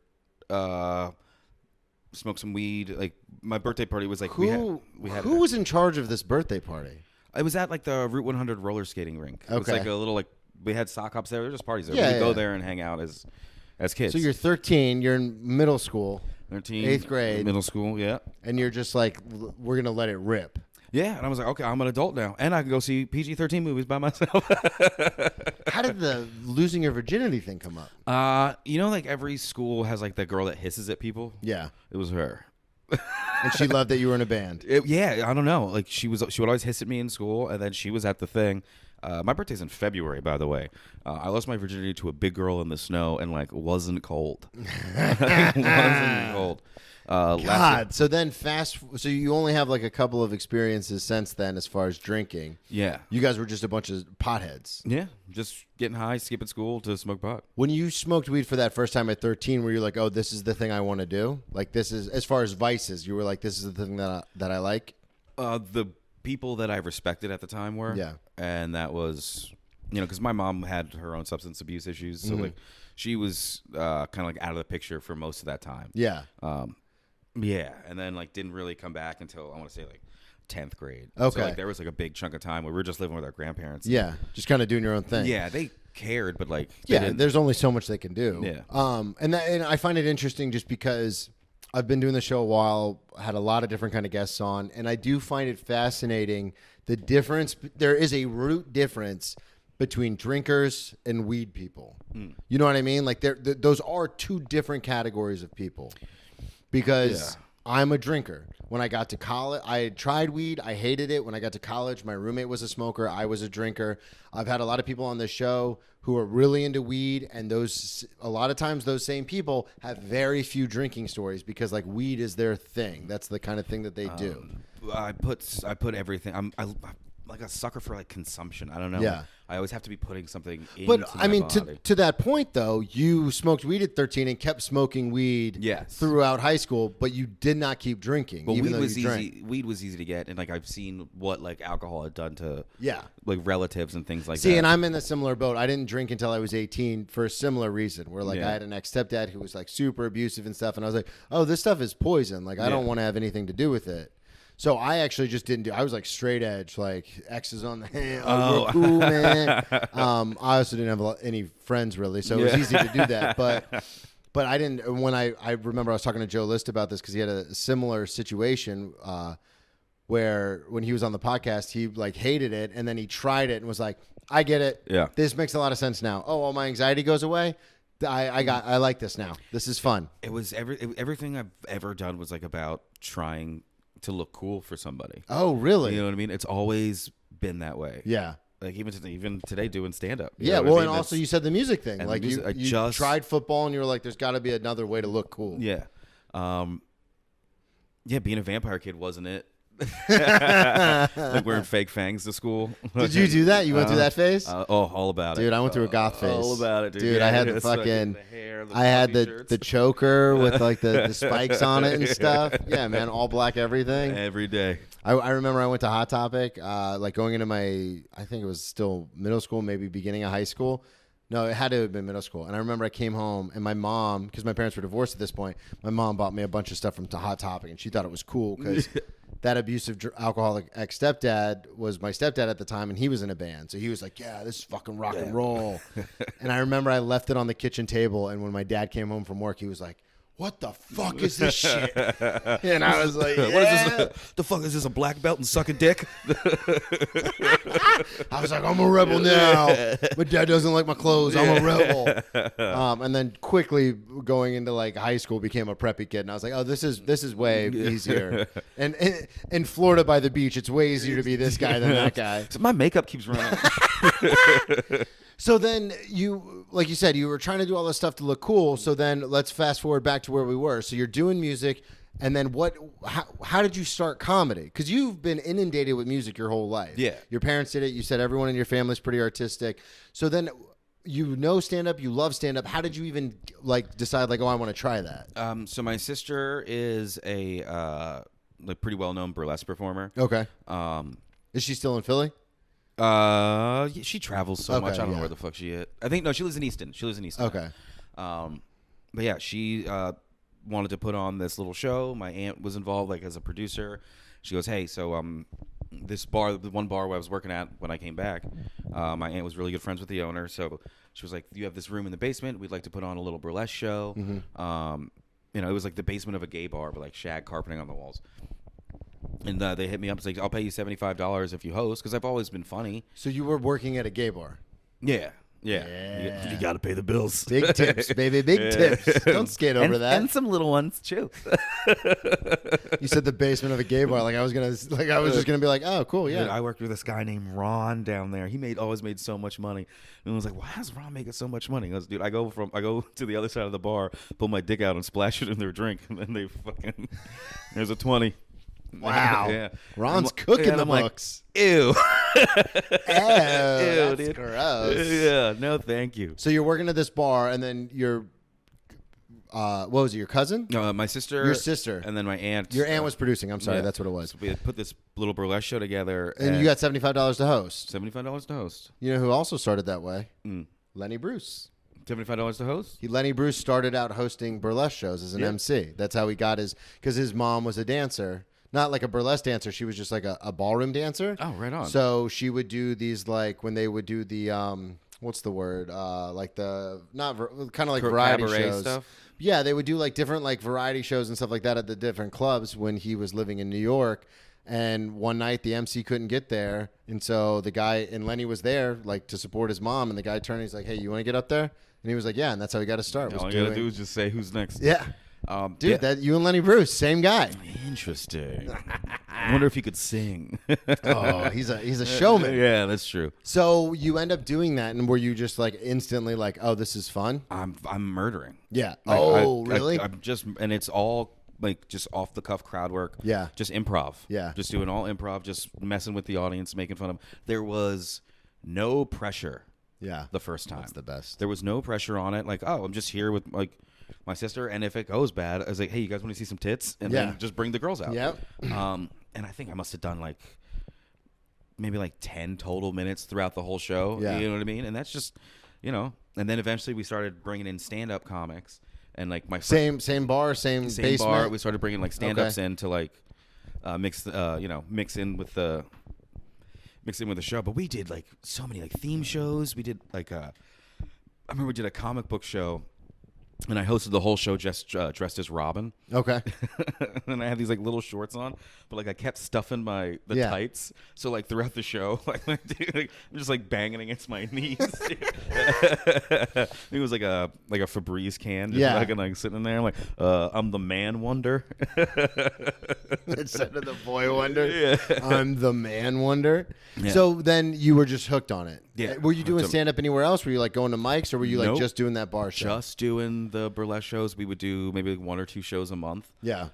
Smoked some weed. Like my birthday party was like Who was in charge of this birthday party? It was at like the Route 100 roller skating rink. It was Okay. like a little like we had sock hops there. There were just parties there. Yeah, We'd go yeah. there and hang out as kids. So you're 13. You're in middle school, 13, 8th grade. middle school. Yeah, and you're just like, we're gonna let it rip. yeah. And I was like, okay, I'm an adult now, and I can go see PG-13 movies by myself. How did the losing your virginity thing come up? You know, like every school has like the girl that hisses at people. Yeah, It was her. and she loved that you were in a band. Yeah, I don't know. Like she would always hiss at me in school, and then she was at the thing. My birthday's in February, by the way. I lost my virginity to a big girl in the snow, and like wasn't cold. Wasn't cold. God. So then so you only have like a couple of experiences since then as far as drinking. Yeah. You guys were just a bunch of potheads. Yeah. Just getting high, skipping school to smoke pot. When you smoked weed for that first time at 13, were you like, oh, this is the thing I want to do? Like, this is, as far as vices, you were like, this is the thing that I like? The people that I respected at the time were. Yeah. And that was, because my mom had her own substance abuse issues. So, like, she was kind of like out of the picture for most of that time. Yeah. Yeah. And then, like, didn't really come back until, I want to say, like, 10th grade. Okay. So, like, there was, like, a big chunk of time where we were just living with our grandparents. Yeah. Just kind of doing your own thing. Yeah, cared, but like they Yeah, didn't. there's only so much they can do. Yeah. And I find it interesting just because I've been doing the show a while, had a lot of different kind of guests on, and I do find it fascinating the difference. There is a root difference between drinkers and weed people. You know what I mean? Like those are two different categories of people. Because I'm a drinker. When I got to college, I had tried weed. I hated it. When I got to college, my roommate was a smoker. I was a drinker. I've had a lot of people on this show who are really into weed, and a lot of times those same people have very few drinking stories because like weed is their thing. That's the kind of thing that they do. I put everything. I'm like a sucker for like consumption. I don't know. Yeah. I always have to be putting something into But my I mean, body. to that point though, you smoked weed at 13 and kept smoking weed throughout high school, but you did not keep drinking. But even weed though was you drank. easy. Weed was easy to get, and like I've seen what like alcohol had done to Yeah. like relatives and things like that. See, and I'm in a similar boat. I didn't drink until I was 18 for a similar reason. Where like Yeah. I had an ex-stepdad who was like super abusive and stuff, and I was like, "Oh, this stuff is poison. Like I don't want to have anything to do with it." So I actually just didn't do. I was like straight edge, like X's on the hand. Oh, we're cool, man. I also didn't have any friends really, so it was easy to do that. But I didn't. When I remember I was talking to Joe List about this because he had a similar situation. Where when he was on the podcast, he like hated it, and then he tried it and was like, "I get it. Yeah, this makes a lot of sense now. Oh, all my anxiety goes away. I like this now. This is fun." it was everything I've ever done was like about trying to look cool for somebody. Oh, really? You know what I mean? It's always been that way. Yeah. Like even today doing stand up. Yeah. Well, and also you said the music thing. And Like the music, you tried football and you were like, "There's got to be another way to look cool." Yeah. Yeah, being a vampire kid wasn't it? Like wearing fake fangs to school. Did you do that? You went through that phase? All about it. Dude, I went through a goth phase. All about it, dude. Dude, Yeah, I had it the was fucking, the hair, I had shirts. the choker with like the spikes on it and stuff. Yeah, man, all black everything. Every day. I remember I went to Hot Topic, like going into I think it was still middle school, maybe beginning of high school. No, it had to have been middle school. And I remember I came home and my mom, because my parents were divorced at this point, my mom bought me a bunch of stuff from Hot Topic and she thought it was cool because that abusive alcoholic ex-stepdad was my stepdad at the time and he was in a band. So he was like, "Yeah, this is fucking rock and roll." And I remember I left it on the kitchen table and when my dad came home from work, he was like, "What the fuck is this shit?" And I was like, What is this? The fuck is this? A black belt and suck a dick? I was like, "I'm a rebel now. My dad doesn't like my clothes. I'm a rebel." And then quickly going into like high school, became a preppy kid, and I was like, "Oh, this is way easier." And in Florida by the beach, it's way easier to be this guy than that guy. So my makeup keeps running. So then you, like you said, you were trying to do all this stuff to look cool. So then let's fast forward back to where we were. So you're doing music. And then how did you start comedy? Because you've been inundated with music your whole life. Yeah. Your parents did it. You said everyone in your family is pretty artistic. So then you know stand-up. You love stand-up. How did you even like decide like, "Oh, I want to try that"? So my sister is a like pretty well-known burlesque performer. Okay. Is she still in Philly? She travels so much. I don't know where the fuck she is. I think she lives in Easton. Okay. But yeah, she wanted to put on this little show. My aunt was involved, like as a producer. She goes, "Hey, so this bar, the one bar where I was working at when I came back, my aunt was really good friends with the owner. So she was like, you have this room in the basement. We'd like to put on a little burlesque show. It was like the basement of a gay bar, but like shag carpeting on the walls." And they hit me up. It's like, "I'll pay you $75 if you host," because I've always been funny. So you were working at a gay bar. Yeah. You got to pay the bills. Big tips, baby. Big tips. Don't skate over that. And some little ones too. You said the basement of a gay bar. I was just gonna be like, "Oh, cool, yeah." Dude, I worked with this guy named Ron down there. He always made so much money. And I was like, "Why is Ron making so much money?" I goes, "Dude, I go to the other side of the bar, pull my dick out and splash it in their drink, and then they fucking there's a 20." Wow. Yeah. Ron's cooking the books. Like, ew. That's dude. gross. Yeah, no, thank you. So you're working at this bar, and then your, what was it? Your cousin? My sister. Your sister. And then my aunt. Your aunt was producing. I'm sorry, yeah. That's what it was. So we had put this little burlesque show together. And you got $75 to host. $75 to host. You know who also started that way? Lenny Bruce. $75 to host? Lenny Bruce started out hosting burlesque shows as an MC. That's how he got because his mom was a dancer. Not like a burlesque dancer. She was just like a ballroom dancer. Oh, right on. So she would do these like when they would do the what's the word? Like the kind of like variety Cabaret shows. stuff? Yeah, they would do like different like variety shows and stuff like that at the different clubs when he was living in New York. And one night the MC couldn't get there, and so the guy and Lenny was there like to support his mom. And the guy turned, and he's like, "Hey, you want to get up there?" And he was like, "Yeah." And that's how he got to start. All you gotta do is just say who's next. Yeah. Dude, that you and Lenny Bruce, same guy. Interesting. I wonder if he could sing. Oh, he's a showman. Yeah, that's true. So you end up doing that, and were you just like instantly like, "Oh, this is fun"? I'm murdering. Yeah. Like, Really? I'm just, and it's all like just off the cuff crowd work. Yeah. Just improv. Yeah. Just doing all improv, just messing with the audience, making fun of them. There was no pressure. Yeah. The first time. That's the best. There was no pressure on it. Like, oh, I'm just here with like my sister, and if it goes bad, I was like, hey, you guys want to see some tits? And then just bring the girls out. Yep. And I think I must have done like maybe like 10 total minutes throughout the whole show. Yeah. You know what I mean? And that's just, and then eventually we started bringing in stand-up comics, and like my Same bar, same basement. bar. We started bringing like stand-ups in to like mix in with the show. But we did like so many like theme shows. We did like I remember we did a comic book show, and I hosted the whole show just dressed as Robin. Okay. And I had these like little shorts on, but like I kept stuffing the tights. So like throughout the show, like I'm just like banging against my knees. It was like a Febreze can, just like sitting in there. I'm like, I'm the man wonder. Instead of the boy wonder, Yeah. I'm the man wonder. Yeah. So then you were just hooked on it. Yeah. Were you doing stand up anywhere else? Were you like going to mics, or were you like Nope. just doing that bar show? Just doing the burlesque shows. We would do maybe like 1 or 2 shows a month. Yeah.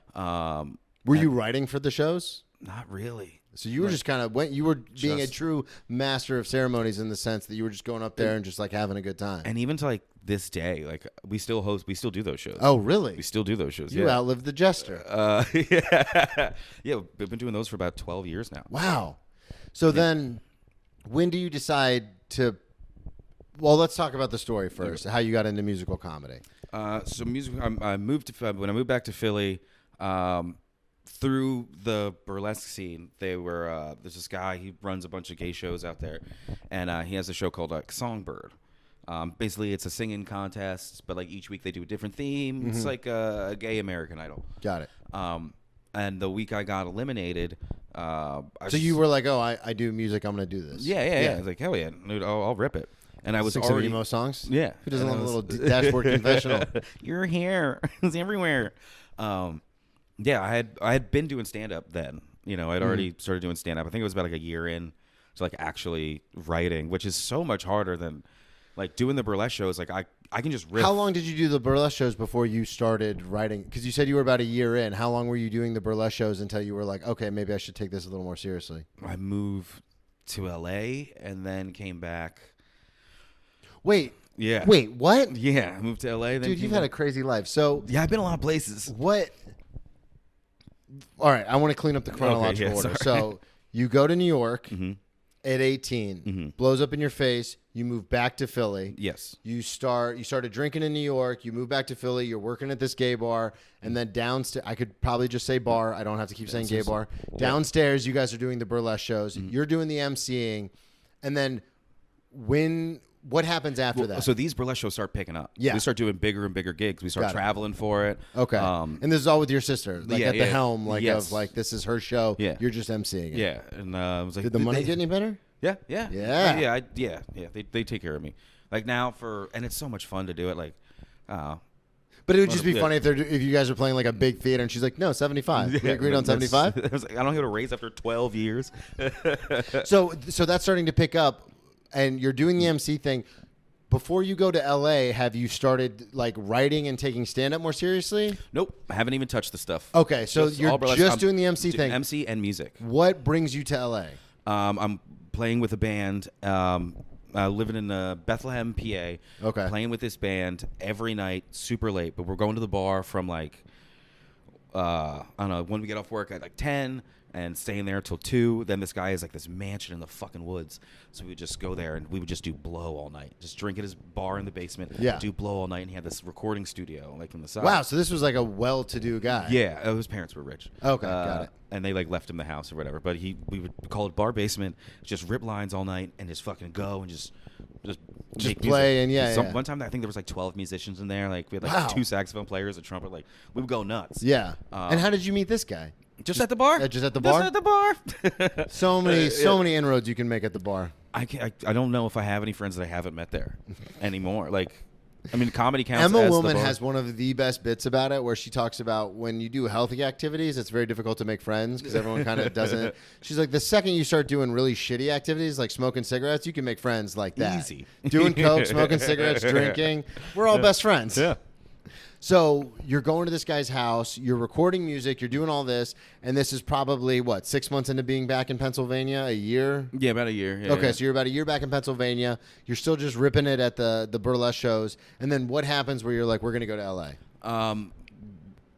Were you writing for the shows? Not really. So you were just kind of you were being a true master of ceremonies in the sense that you were just going up there and just like having a good time. And even to like this day, like we still do those shows. Oh, really? We still do those shows. You yeah. outlived the jester. Yeah, we've been doing those for about 12 years now. Wow. So then when do you decide to well, let's talk about the story first. How you got into musical comedy. So music. I moved to when I moved back to Philly. Through the burlesque scene, there's this guy. He runs a bunch of gay shows out there, and he has a show called Songbird. Basically, it's a singing contest, but like each week they do a different theme. Mm-hmm. It's like a gay American Idol. Got it. And the week I got eliminated, you were like, "Oh, I do music. I'm going to do this." Yeah. I was like, "Hell yeah, dude, I'll rip it." And I was Sing already some emo songs. Yeah. Who doesn't love a little dashboard confessional? You're here. It's everywhere. Yeah, I had been doing stand up then. You know, I'd already started doing stand up. I think it was about like a year in to like actually writing, which is so much harder than like doing the burlesque shows. Like I can just riff. How long did you do the burlesque shows before you started writing? Because you said you were about a year in. How long were you doing the burlesque shows until you were like, okay, maybe I should take this a little more seriously? I moved to LA and then came back. Wait, Yeah. Wait, what? Yeah, I moved to LA. Then Dude, you've had a crazy life. So yeah, I've been a lot of places. what? All right, I want to clean up the chronological order. sorry. So you go to New York Mm-hmm. at 18, blows up in your face. You move back to Philly. Yes. You started drinking in New York. You move back to Philly. You're working at this gay bar, and then downstairs. I could probably just say bar. I don't have to keep saying gay bar. Downstairs, you guys are doing the burlesque shows. You're doing the MCing, and then what happens after that? So these burlesque shows start picking up. Yeah. We start doing bigger and bigger gigs. We start Got it. traveling for it. Okay. And this is all with your sister, like yeah, at the yeah. helm, like Yes. of like this is her show. Yeah. You're just MCing it. Yeah. And I was like, Did the money get any better? Yeah. Yeah. Yeah. They take care of me. Like now and it's so much fun to do it. Like, But it would just be Yeah. funny if you guys are playing like a big theater and she's like, no, 75. We agreed on 75. I was like, I don't get a raise after 12 years. So that's starting to pick up, and you're doing the MC thing. Before you go to LA, have you started like writing and taking stand up more seriously? Nope. I haven't even touched the stuff. Okay, so you're all burlesque. just I'm doing the MC thing. MC and music. What brings you to LA? I'm playing with a band. Living in Bethlehem, PA. Okay. Playing with this band every night, super late. But we're going to the bar from like, I don't know, when we get off work at like 10 and staying there till 2. Then this guy has like this mansion in the fucking woods. So we would just go there and we would just do blow all night. Just drink at his bar in the basement. Yeah. Do blow all night. And he had this recording studio like on the side. Wow, so this was like a well-to-do guy. Yeah, his parents were rich. Okay, got it. And they like left him the house or whatever. But we would call it bar basement, just rip lines all night and just fucking go and just Just make play music. and One time I think there was like 12 musicians in there. Like we had like Wow. 2 saxophone players, a trumpet. Like we would go nuts. Yeah. And how did you meet this guy? Just at the bar. Just at the bar? Just at the bar. So many inroads you can make at the bar. I don't know if I have any friends that I haven't met there anymore. Like, I mean, comedy counts. Emma as the Willman bar. has one of the best bits about it where she talks about when you do healthy activities, it's very difficult to make friends because everyone kind of doesn't. She's like, the second you start doing really shitty activities like smoking cigarettes, you can make friends like that. Easy. Doing coke, smoking cigarettes, drinking. We're all best friends. Yeah. So you're going to this guy's house, you're recording music, you're doing all this, and this is probably, 6 months into being back in Pennsylvania? A year? Yeah, about a year. Yeah, Okay, yeah. so you're about a year back in Pennsylvania. You're still just ripping it at the burlesque shows. And then what happens where you're like, we're going to go to L.A.?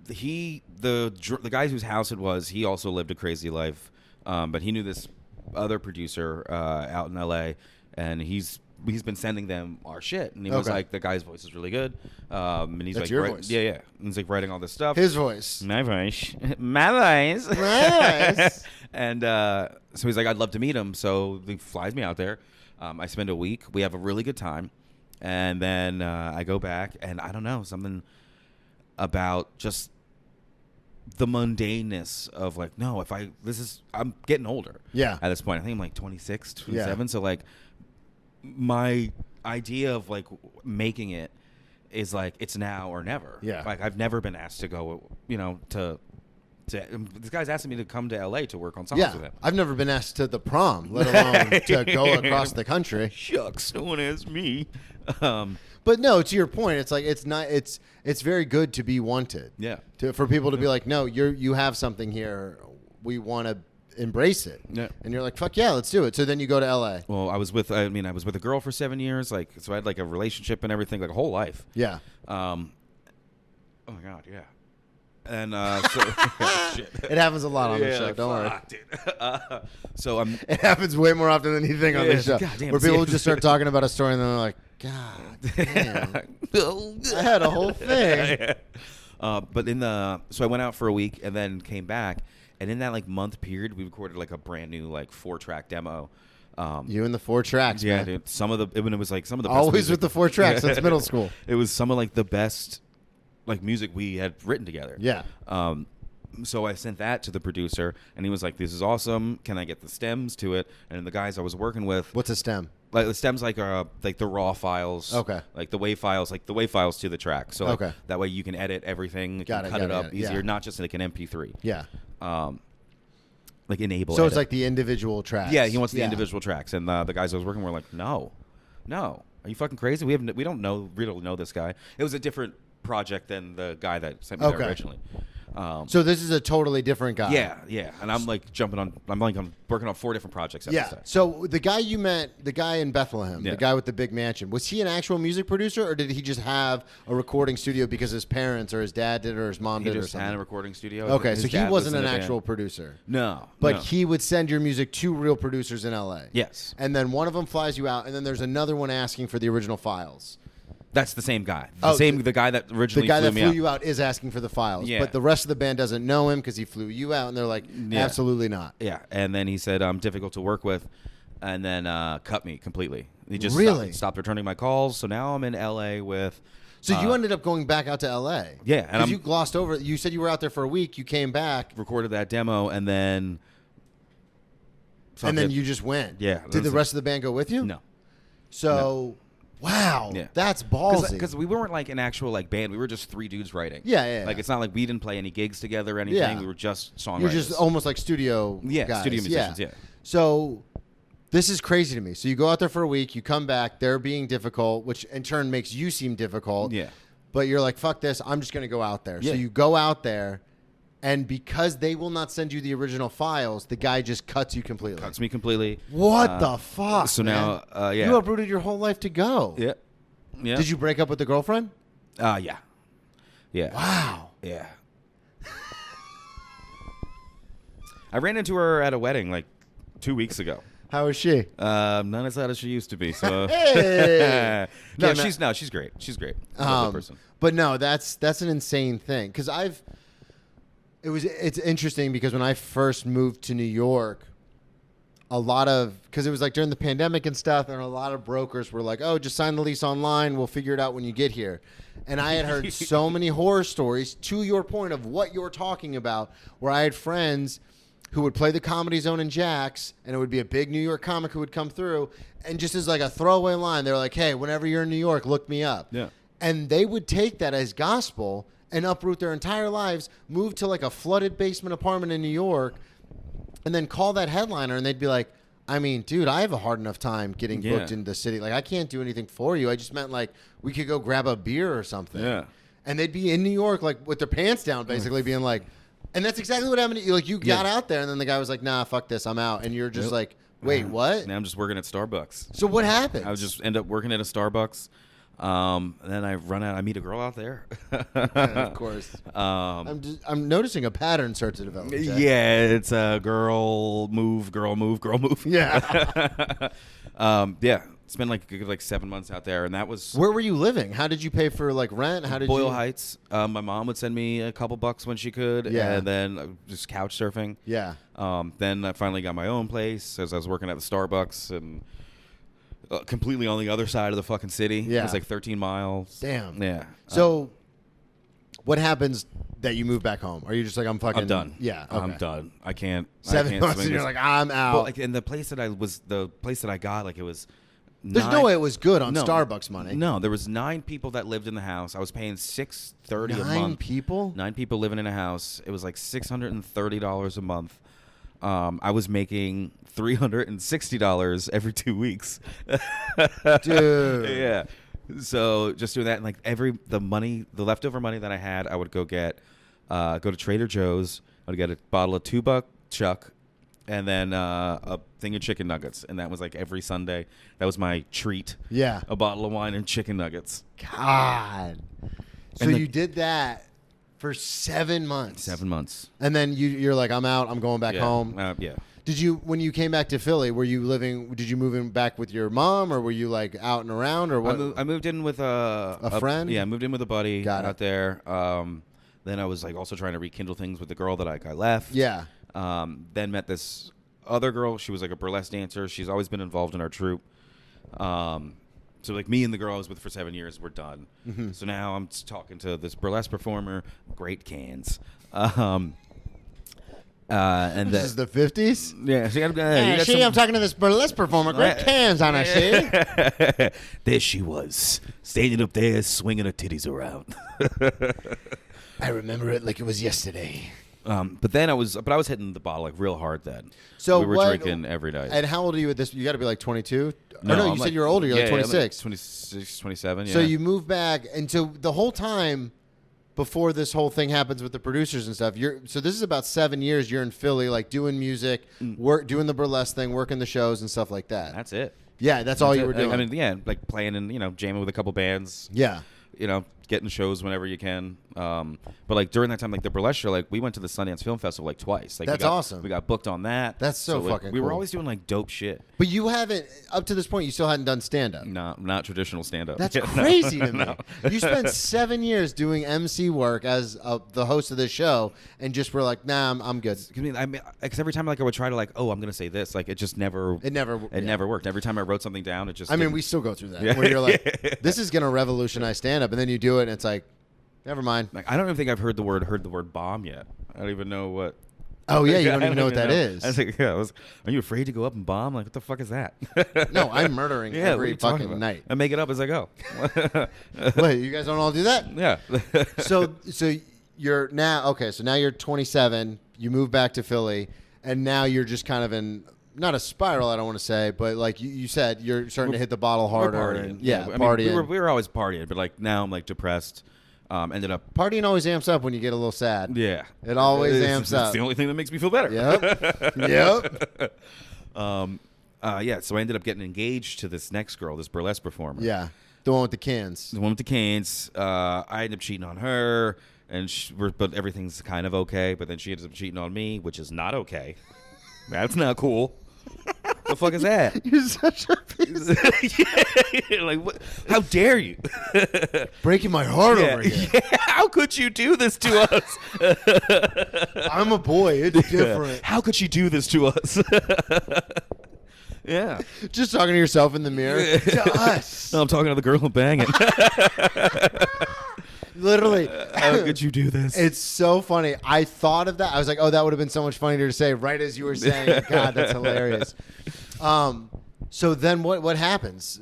The guy whose house it was, he also lived a crazy life, but he knew this other producer out in L.A., and he's been sending them our shit, and he was Okay. like, the guy's voice is really good, and he's That's like, your voice. yeah, and he's like writing all this stuff. His voice. My voice, my voice, My voice. and so he's like, I'd love to meet him, so he flies me out there. I spend a week. We have a really good time, and then I go back, and I don't know, something about just the mundaneness of like, no, I'm getting older. Yeah. At this point, I think I'm like 26, 27. Yeah. So like, my idea of like making it is like it's now or never. Yeah. Like I've never been asked to go, to this guy's asking me to come to LA to work on songs Yeah. with him. I've never been asked to the prom, let alone to go across the country. Shucks, no one asked me. But no, to your point, it's like it's very good to be wanted. Yeah. For people to be like, no, you have something here. We want to embrace it. Yeah. And you're like, fuck yeah, let's do it. So then you go to LA. Well, I was with a girl for 7 years, like, so I had like a relationship and everything, like a whole life. Yeah. Oh my God, yeah. And so shit. It happens a lot on the Yeah, show. like, Don't worry. fuck, dude. So I'm It happens way more often than you think on Yeah, this show. goddamn, Where people see- just start talking about a story and then they're like, God damn. I had a whole thing. so I went out for a week and then came back, and in that like month period, we recorded like a brand new like 4-track demo. You and the 4 tracks, Yeah, man. dude. It was like some of the best Always music. with the 4 tracks. That's middle school. It was some of like the best like music we had written together. Yeah. So I sent that to the producer, and he was like, "This is awesome. Can I get the stems to it?" And the guys I was working with, What's a stem? like the stems, like the raw files, Okay. like the WAV files to the track. So like, Okay. that way you can edit everything, Got it, cut got it it, up got it, easier, yeah. not just like an MP3. Yeah. Like enable. So it's edit. like the individual tracks. Yeah, he wants the Yeah. individual tracks, and the guys I was working with were like, no, are you fucking crazy? We don't know this guy. It was a different project than the guy that sent me there Okay. originally. So this is a totally different guy. Yeah, and I'm working on 4 different projects at Yeah. this time. So the guy you met, the guy in Bethlehem, Yeah. the guy with the big mansion, was he an actual music producer, or did he just have a recording studio because his parents or his dad did or his mom He did or just something? had a recording studio. Okay, His so he dad wasn't in an a band. actual producer. No, But no. he would send your music to real producers in LA. Yes. And then one of them flies you out, and then there's another one asking for the original files. That's the same guy. Oh, The guy that The originally guy flew that me flew out. you out is asking for the files, Yeah. but the rest of the band doesn't know him because he flew you out, and they're like, Yeah. absolutely not. Yeah, and then he said I'm difficult to work with, and then cut me completely. He just Really? stopped returning my calls. So now I'm in LA with. So you ended up going back out to LA. Yeah, and Because I'm- you glossed over. You said you were out there for a week. You came back, recorded that demo, and then. and then you just went. Yeah. Did the rest of the band go with you? No. So, wow, Yeah. that's ballsy. Because we weren't like an actual like band. We were just 3 dudes writing. Yeah. Like it's not like we didn't play any gigs together or anything. Yeah. We were just songwriters. You're just almost like studio Yeah, guys. studio musicians, yeah. So this is crazy to me. So you go out there for a week, you come back, they're being difficult, which in turn makes you seem difficult. Yeah. But you're like, fuck this, I'm just going to go out there. Yeah. So you go out there, and because they will not send you the original files, the guy just cuts you completely. Cuts me completely. What the fuck? So man? now, yeah. You uprooted your whole life to go. Yeah. Yeah. Did you break up with the girlfriend? Yeah. Yeah. Wow. Yeah. I ran into her at a wedding like 2 weeks ago. How is she? Not as hot as she used to be. So Hey! no, Yeah, she's great. She's great. Lovely person. But no, that's an insane thing because it's interesting because when I first moved to New York, a lot of, because it was like during the pandemic and stuff, and a lot of brokers were like, oh, just sign the lease online. We'll figure it out when you get here. And I had heard so many horror stories, to your point of what you're talking about, where I had friends who would play the Comedy Zone in Jack's, and it would be a big New York comic who would come through, and just as like a throwaway line, they were like, hey, whenever you're in New York, look me up. Yeah. And they would take that as gospel and uproot their entire lives, move to like a flooded basement apartment in New York, and then call that headliner, and they'd be like, I mean, dude, I have a hard enough time getting booked in the city. Like, I can't do anything for you. I just meant, like, we could go grab a beer or something. Yeah. And they'd be in New York, like, with their pants down, basically being like, and that's exactly what happened to you. Like, you got out there, and then the guy was like, nah, fuck this, I'm out. And you're just like, wait, what? Now I'm just working at Starbucks. So what happened? I would just end up working at a Starbucks. And then I run out. I meet a girl out there. Of course. I'm noticing a pattern starts to develop. Jack. Yeah, it's a girl move, girl move, girl move. Yeah. Yeah. It's been like 7 months out there, and that was Where were you living? How did you pay for like rent? How did Boyle you? Heights. My mom would send me a couple bucks when she could, Yeah. and then just couch surfing. Yeah. Then I finally got my own place as I was working at the Starbucks, and completely on the other side of the fucking city. Yeah. It's like 13 miles. Damn. Yeah. So, what happens that you move back home? Are you just like, I'm fucking I'm done. Yeah, I'm okay. done. I can't. 7 I can't months, swing and you're this. like, I'm out. Well, like, and the place that I got, like, it was. There's no way it was good on No. Starbucks money. No, there was 9 people that lived in the house. I was paying $630 a month. 9 people? 9 people living in a house. It was like $630 a month. I was making $360 every 2 weeks. Dude. Yeah. So just doing that, and like the leftover money that I had, I would go to Trader Joe's. I would get a bottle of $2 Chuck, and then a thing of chicken nuggets, and that was like every Sunday. That was my treat. Yeah. A bottle of wine and chicken nuggets. God. So And you did that for 7 months. 7 months. And then you're like, I'm out. I'm going back Yeah. home. Yeah. Did you, when you came back to Philly, did you move in back with your mom, or were you like out and around, or what? I moved in with a friend? Yeah, I moved in with a buddy Got it. out there. Then I was like also trying to rekindle things with the girl that I left. Yeah. Then met this other girl. She was like a burlesque dancer. She's always been involved in our troupe. So like me and the girl I was with for 7 years, we're done. Mm-hmm. So now I'm talking to this burlesque performer. Great cans. And This is the 50s? yeah, so I'm talking to this burlesque performer. Great cans on her, see? There she was, standing up there, swinging her titties around. I remember it like it was yesterday. But then I was hitting the bottle like real hard then. So we were what- drinking every night. And how old are you at this? You got to be like 22? No, you I'm said like- you were older. You're like yeah, I'm 26. 26, 27, yeah. So you moved back, and so the whole time before this whole thing happens with the producers and stuff, so this is about 7 years you're in Philly, like doing music, doing the burlesque thing, working the shows and stuff like that. That's it. Yeah, that's all you it. were doing. I mean, yeah, like playing and, jamming with a couple bands. Yeah. Getting shows whenever you can. But like during that time, like the burlesque show, like we went to the Sundance Film Festival like twice. Like That's we got, awesome. We got booked on that. That's so like, fucking We were cool. always doing like dope shit. But you haven't, up to this point, you still hadn't done stand-up. No, not traditional stand up. That's crazy to me. You spent 7 years doing MC work as the host of this show, and just were like, nah, I'm good. Because every time like I would try to like, I'm gonna say this, like it just never. It never worked. Every time I wrote something down, it just. I mean, didn't. we still go through that. Yeah. Where you're like, this is going to revolutionize stand-up, and then you do it, and it's like, never mind. Like I don't even think I've heard the word bomb yet. I don't even know what. Oh, yeah, you don't I even know what that know. is. I was like, are you afraid to go up and bomb? Like, what the fuck is that? No, I'm murdering Yeah, what are every you talking fucking about? night. I make it up as I go. Wait, you guys don't all do that? Yeah. So you're now, okay, so now you're 27, you move back to Philly, and now you're just kind of in, not a spiral, I don't want to say, but like you said, you're starting to hit the bottle We're harder. partying. And, yeah, I mean, partying. we were always partying, but like now I'm like depressed. Ended up. Partying always amps up when you get a little sad. Yeah. It always amps It's up. the only thing that makes me feel better. Yep. Yep. Yeah. So I ended up getting engaged to this next girl, this burlesque performer. Yeah. The one with the cans. The one with the canes. I ended up cheating on her, but everything's kind of okay. But then she ends up cheating on me, which is not okay. That's not cool. The fuck is that? You're such a piece Yeah, like, what? How dare you? Breaking my heart over here. Yeah, how could you do this to us? I'm a boy. It's different. How could she do this to us? Yeah. Just talking to yourself in the mirror. To us. No, I'm talking to the girl I'm banging. Literally. How could you do this? It's so funny. I thought of that. I was like, oh, that would have been so much funnier to say right as you were saying it. God, that's hilarious. So then what happens?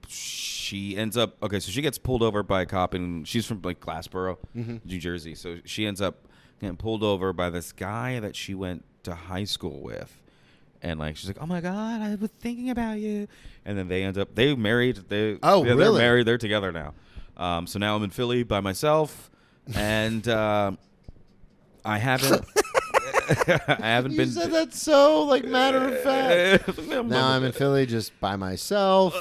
She ends up so she gets pulled over by a cop, and she's from like Glassboro, New Jersey. So she ends up getting pulled over by this guy that she went to high school with, and like she's like, oh my God, I was thinking about you. And then they married. Really? They're married. They're together now. So now I'm in Philly by myself, and I haven't. I haven't You been. said that so like matter of fact. Now I'm in Philly just by myself,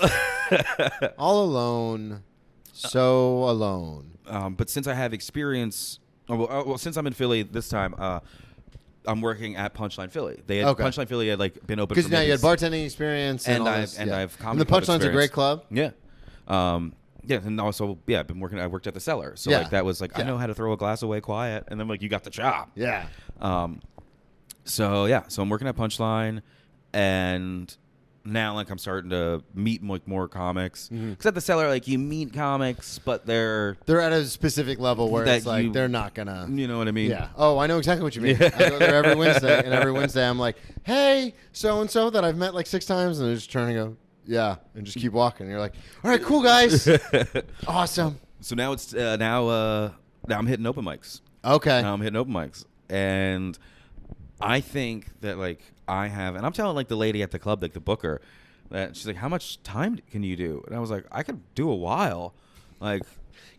all alone, so alone. But since I have experience, since I'm in Philly this time, I'm working at Punchline Philly. Punchline Philly had like been open because for now you had maybe bartending experience, and I've and the comedy club Punchline's a great experience. club. Yeah. Yeah, and also, I've been working. I worked at the Cellar, so Yeah. like that was like I know how to throw a glass away quiet, and then like you got the job. Yeah. So I'm working at Punchline, and now like I'm starting to meet like more comics. Because at the Cellar, like you meet comics, but they're at a specific level where That it's like you- they're not gonna. you know what I mean? Yeah. Oh, I know exactly what you mean. I go there every Wednesday, and every Wednesday I'm like, "Hey, so and so that I've met like 6 times," and they just turn and go, "Yeah," and just keep walking. And you're like, "All right, cool guys, awesome." So now it's now I'm hitting open mics. Okay. Now I'm hitting open mics, and I think that like I have, and I'm telling like the lady at the club, like the booker, that she's like, "How much time can you do?" And I was like, "I could do a while," like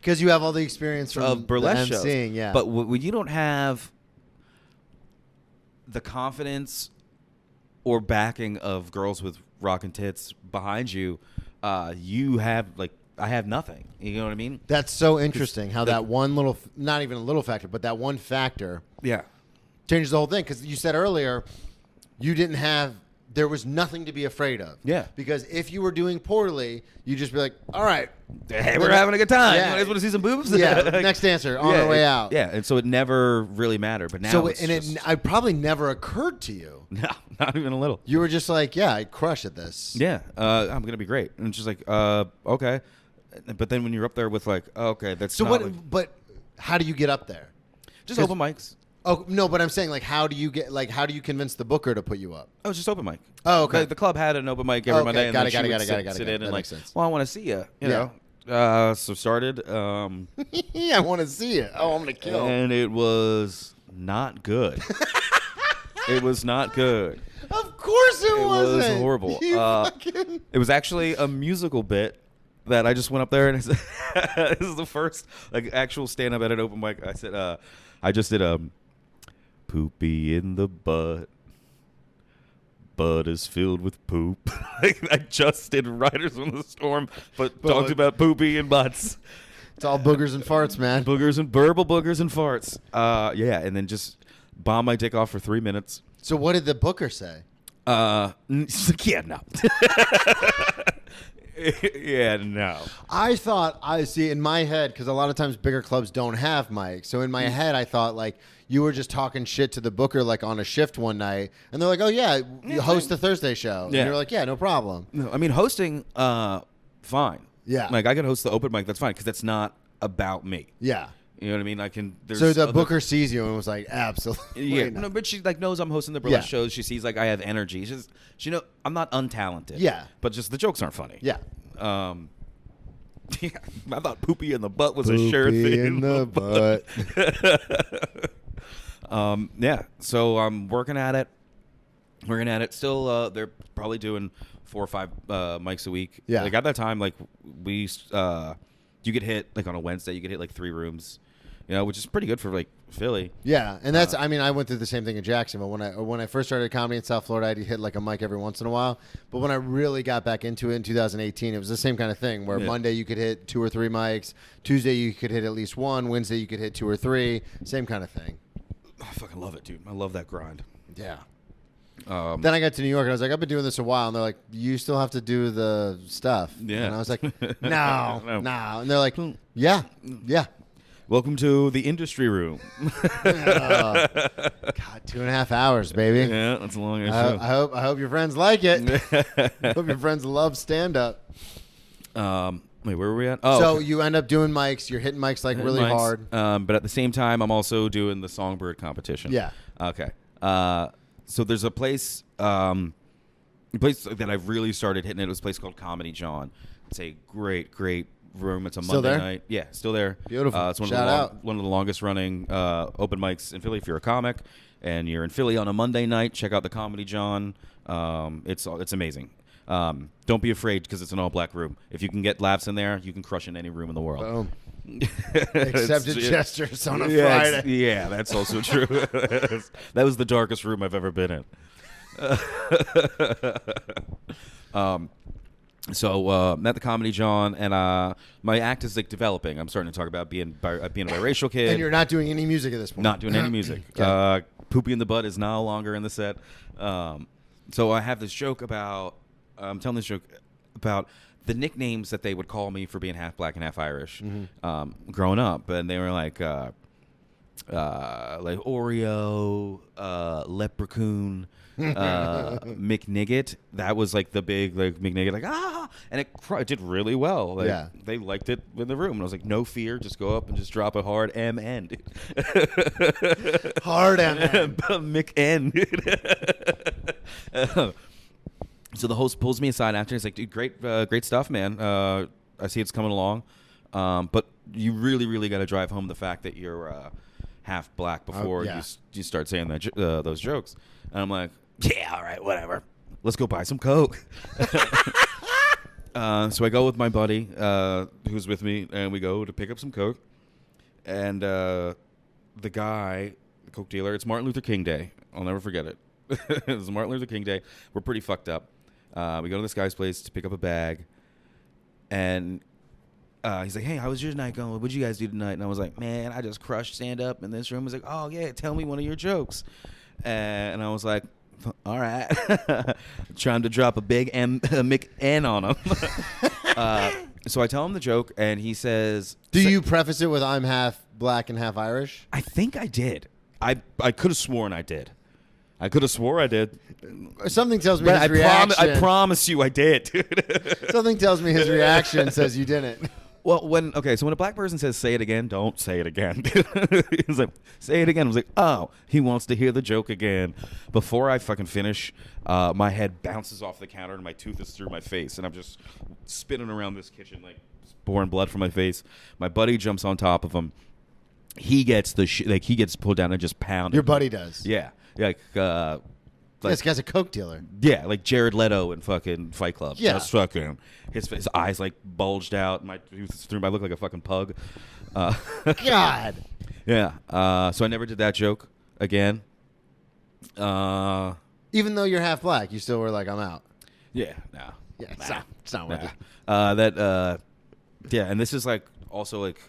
Because you have all the experience from of burlesque the shows. emceeing, yeah. But when you don't have the confidence or backing of girls with rockin' tits behind you, you have like I have nothing. You know what I mean? That's so interesting how that one little, not even a little factor, but that one factor Yeah. changes the whole thing. Because you said earlier, there was nothing to be afraid of. Yeah. Because if you were doing poorly, you'd just be like, all right. Hey, we're having a good time. Yeah. You guys want to see some boobs? Yeah, Like, next dancer on our way out. Yeah, and so it never really mattered. But now So it's and just, it probably never occurred to you. no, not even a little. You were just like, yeah, I crush at this. Yeah, I'm gonna be great. And she's like, okay. But then when you're up there with like, okay, that's So not what? like- But how do you get up there? just 'cause- open mics. Oh no, but I'm saying like, how do you convince the booker to put you up? Oh, it's just open mic. Oh, okay. The club had an open mic every Okay, Monday, and got then it, she got it, would got it, sit, got it, got it, sit got it. in That and like, makes sense. well, I want to see you. You Yeah. know. So started, I want to see it. Oh, I'm gonna kill. and it was not good. It was not good. Of course it wasn't. was horrible. You fucking... It was actually a musical bit that I just went up there and this is the first like actual stand up at an open mic. I said, I just did poopy in the butt. Butt is filled with poop. Like, I just did Riders on the Storm, but talked like- about poopy and butts. It's all boogers and farts, man. Boogers and verbal boogers and farts. Yeah, and then just bomb my dick off for 3 minutes. So what did the booker say? She's like, yeah, no. Yeah, no. I thought, I see in my head, because a lot of times bigger clubs don't have mics. So in my head, I thought like you were just talking shit to the booker like on a shift one night. And they're like, oh, yeah, you host the Thursday show. Yeah. And you're like, yeah, no problem. No, I mean, hosting, fine. Yeah. Like, I can host the open mic. That's fine because that's not about me. Yeah. You know what I mean? I can. There's So the other- booker sees you and was like, absolutely. Yeah, not. no, but she like knows I'm hosting the burlesque Yeah. shows. She sees like I have energy. She know I'm not untalented. Yeah. but just the jokes aren't funny. Yeah. Yeah, I thought poopy in the butt was a sure Poopy thing. in the butt. Yeah, so I'm working at it. Still, they're probably doing 4 or 5 mics a week. Yeah. Like at that time, like you could hit like on a Wednesday, you could hit like 3 rooms, which is pretty good for like Philly. Yeah, and that's I mean I went through the same thing in Jacksonville when I first started comedy in South Florida. I'd hit like a mic every once in a while, but when I really got back into it in 2018, it was the same kind of thing where Yeah. Monday you could hit 2 or 3 mics, Tuesday you could hit at least 1, Wednesday you could hit 2 or 3, same kind of thing. I fucking love it, dude. I love that grind. Yeah. Then I got to New York and I was like, I've been doing this a while, and they're like, you still have to do the stuff. Yeah. And I was like, no. And they're like, yeah. Welcome to the industry room. God, 2.5 hours, baby. Yeah, that's a long show. I hope your friends like it. I hope your friends love stand up. Wait, where were we at? Oh, So okay. you end up doing mics. You're hitting mics like really hard. But at the same time, I'm also doing the Songbird competition. Yeah. Okay. So there's a place that I've really started hitting. It was a place called Comedy John. It's a great room. It's a Still Monday there? night. Yeah, still there. Beautiful. It's one Shout out. one of the longest running open mics in Philly. If you're a comic and you're in Philly on a Monday night, check out the Comedy John. It's amazing. Don't be afraid because it's an all-black room. If you can get laughs in there, you can crush in any room in the world. Boom. Except at Chester's on a Friday. Yeah, that's also true. That was the darkest room I've ever been in. So I'm at the Comedy John, and my act is like developing. I'm starting to talk about being a biracial kid. And you're not doing any music at this point. Not doing any music. Okay. Poopy in the butt is no longer in the set. So I have this joke about. I'm telling this joke about the nicknames that they would call me for being half black and half Irish growing up, and they were like Oreo, Leprechaun, McNigget. That was like the big like McNigget, like and it did really well. Like, Yeah, they liked it in the room, and I was like, no fear, just go up and just drop a hard MN, dude. Hard MN. McN. So the host pulls me aside after. He's like, dude, great stuff, man. I see it's coming along. But you really got to drive home the fact that you're half black before you start saying those jokes. And I'm like, yeah, all right, whatever. Let's go buy some Coke. So I go with my buddy who's with me, and we go to pick up some Coke. And the guy, the Coke dealer, it's Martin Luther King Day. I'll never forget it. It's Martin Luther King Day. We're pretty fucked up. We go to this guy's place to pick up a bag, and he's like, hey, how was your night going? What'd you guys do tonight? And I was like, man, I just crushed stand-up in this room. He's like, oh, yeah, tell me one of your jokes. And I was like, all right. Trying to drop a big McN on him. So I tell him the joke, and he says... Do you preface it with I'm half black and half Irish? I think I did. I could have sworn I did. Something tells me But his reaction. I promise you I did, dude. Something tells me his reaction says you didn't. Well, when a black person says say it again, don't say it again. He's like, say it again. I was like, oh, he wants to hear the joke again. Before I fucking finish, my head bounces off the counter and my tooth is through my face, and I'm just spinning around this kitchen like pouring blood from my face. My buddy jumps on top of him. He gets he gets pulled down and just pounded. Your buddy does. Yeah. Like, this guy's a Coke dealer. Yeah, like Jared Leto in fucking Fight Club. Yeah. Just fucking his eyes like bulged out. My tooth is through. I look like a fucking pug. God. Yeah. So I never did that joke again. Even though you're half black, you still were like, I'm out. Yeah. No. Yeah, it's not worth it. Yeah, and this is like also like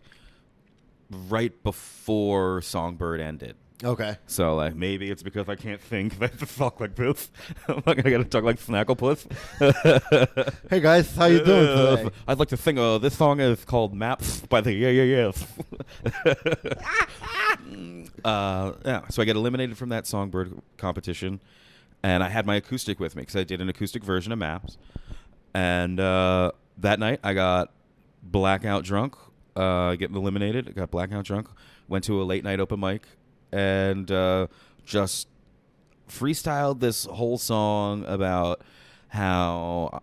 right before Songbird ended. Okay. So like maybe it's because I can't think that to talk like this. I'm not gonna talk like Snagglepuss. Hey guys, how you doing today? I'd like to think this song is called Maps by the Yeah. So I get eliminated from that Songbird competition, and I had my acoustic with me because I did an acoustic version of Maps. And that night I got blackout drunk, getting eliminated. I got blackout drunk. Went to a late night open mic. And just freestyled this whole song about how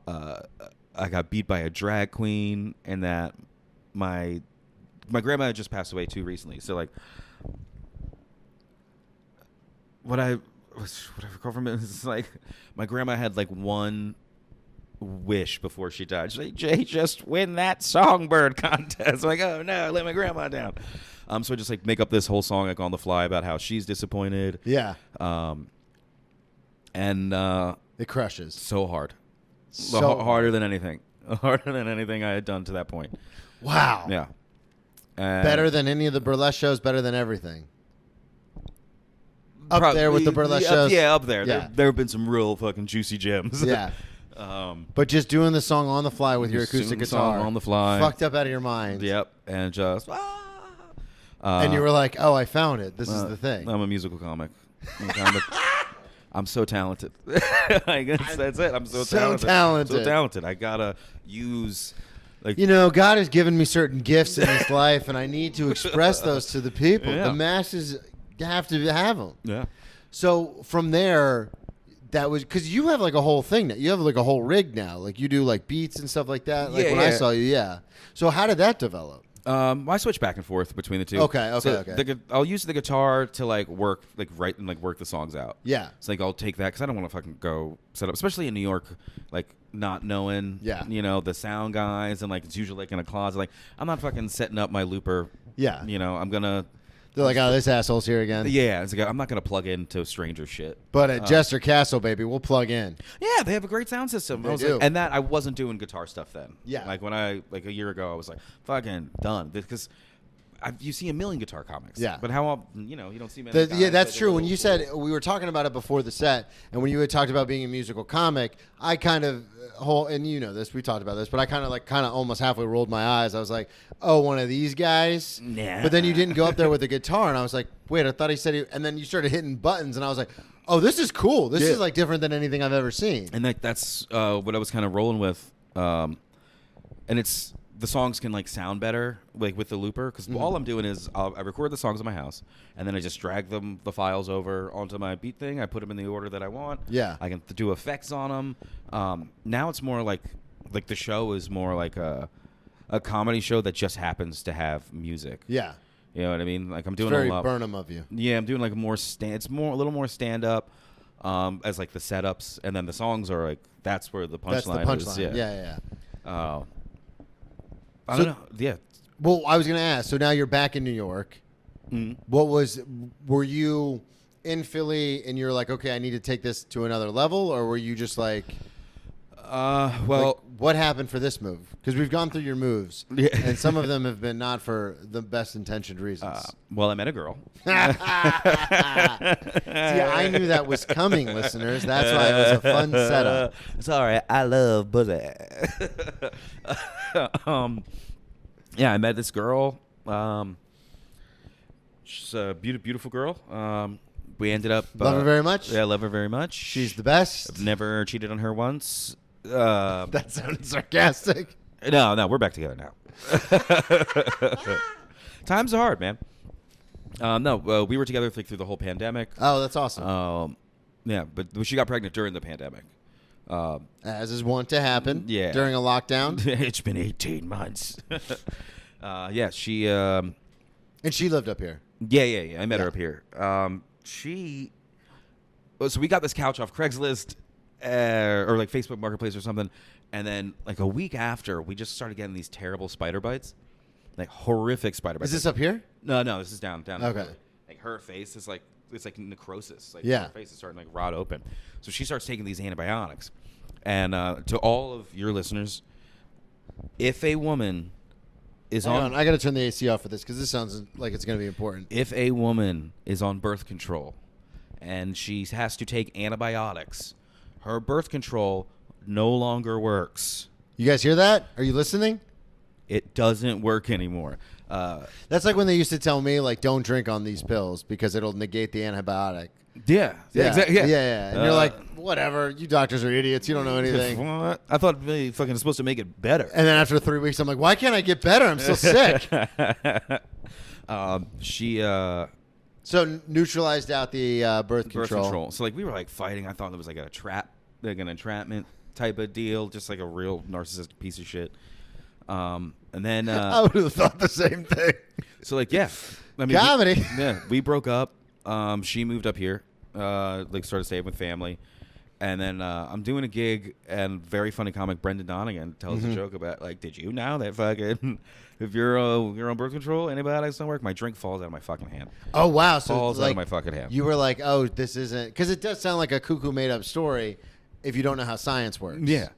I got beat by a drag queen, and that my grandma had just passed away too recently. So like, what I recall from it is like my grandma had like one wish before she died. She's like, Jay, just win that Songbird contest. I'm like, oh no, I let my grandma down. So I just like make up this whole song like on the fly about how she's disappointed. Yeah. And it crushes. so hard. So Harder than anything. Harder than anything I had done to that point. Wow. Yeah. Better than any of the burlesque shows, better than everything. Up there with the burlesque shows? Yeah, up there. Yeah. There have been some real fucking juicy gems. Yeah. But just doing the song on the fly with your acoustic Sing the guitar. song on the fly. Fucked up out of your mind. Yep. And just... And you were like, oh, I found it. This is the thing. I'm a musical comic. I'm so talented. I guess that's it. I'm so talented. So talented. I gotta use... Like, You know, God has given me certain gifts in this life, and I need to express those to the people. Yeah. The masses have to have them. yeah. So from there, that was because you have like a whole thing now. You have like a whole rig now. Like you do like beats and stuff like that. Like Yeah, when I yeah. saw you, yeah. So how did that develop? I switch back and forth between the two. Okay. So I'll use the guitar to like work, like write and like work the songs out. Yeah. It's like I'll take that because I don't want to fucking go set up, especially in New York, like not knowing, you know, the sound guys and like it's usually like in a closet. Like I'm not fucking setting up my looper. Yeah. You know, I'm gonna. They're like, oh, this asshole's here again. Yeah, it's like I'm not gonna plug into stranger shit. But at Jester Castle, baby, we'll plug in. Yeah, they have a great sound system. They do. And that I wasn't doing guitar stuff then. Yeah. Like when like a year ago, I was like, fucking done. Because you see a million guitar comics. Yeah. But how often, you know, you don't see many guys Yeah, that's that true. do When you said, we were talking about it before the set, and when you had talked about being a musical comic, I kind of, and you know this, we talked about this, but I kind of almost halfway rolled my eyes. I was like, oh, one of these guys? Nah. But then you didn't go up there with a guitar, and I was like, wait, I thought he said and then you started hitting buttons, and I was like, oh, this is cool. This is like different than anything I've ever seen. And that's what I was kind of rolling with. And it's, the songs can like sound better like with the looper because all I'm doing is I record the songs in my house and then I just drag the files over onto my beat thing. I put them in the order that I want. Yeah. I can do effects on them. Now it's more like the show is more like a comedy show that just happens to have music. Yeah. You know what I mean? Like I'm doing Very a lot. Burnham of you. Yeah, I'm doing like it's more a little more stand up as like the setups and then the songs are like that's where the punchline That's the is. punchline. Yeah. I don't know. Yeah. Well, I was going to ask. So now you're back in New York. Were you in Philly and you're like, okay, I need to take this to another level, or were you just like, Well, what happened for this move? Because we've gone through your moves, and some of them have been not for the best intentioned reasons. well, I met a girl. See, I knew that was coming, listeners. That's why it was a fun setup. Sorry, I love pussy. Yeah, I met this girl. She's a beautiful girl. We ended up Love her very much? Yeah, I love her very much. She's the best. I've never cheated on her once. That sounded sarcastic. No, we're back together now. Times are hard, man. No, we were together through the whole pandemic. Oh, that's awesome. Yeah, but she got pregnant during the pandemic. As is wont to happen during a lockdown. It's been 18 months. Yeah, she... And she lived up here. Yeah. I met her up here. So we got this couch off Craigslist or like Facebook Marketplace or something. And then like a week after, we just started getting these terrible spider bites. Like horrific spider bites. Is this up here? No, this is down. Okay. Like her face is like, it's like necrosis. Like Yeah. her face is starting to like rot open. So she starts taking these antibiotics. And to all of your listeners, if a woman is Hang on... on, I got to turn the AC off for this because this sounds like it's going to be important. If a woman is on birth control and she has to take antibiotics, her birth control no longer works. You guys hear that? Are you listening? It doesn't work anymore. That's like when they used to tell me, like, don't drink on these pills because it'll negate the antibiotic. Yeah. Exactly. Yeah. And you're like, whatever. You doctors are idiots. You don't know anything. What? I thought they fucking supposed to make it better. And then after 3 weeks, I'm like, why can't I get better? I'm still sick. So neutralized out the birth control. So like we were like fighting. I thought it was like an entrapment type of deal, just like a real narcissistic piece of shit. And then I would have thought the same thing. So like, yeah, I mean, comedy. We broke up. She moved up here, like started staying with family, and then I'm doing a gig, and very funny comic Brendan Donegan tells a joke about like, did you know that fucking if you're on birth control, antibiotics don't work? My drink falls out of my fucking hand. Oh wow! So Falls like, out of my fucking hand. You were like, oh, this isn't, because it does sound like a cuckoo made up story if you don't know how science works. Yeah.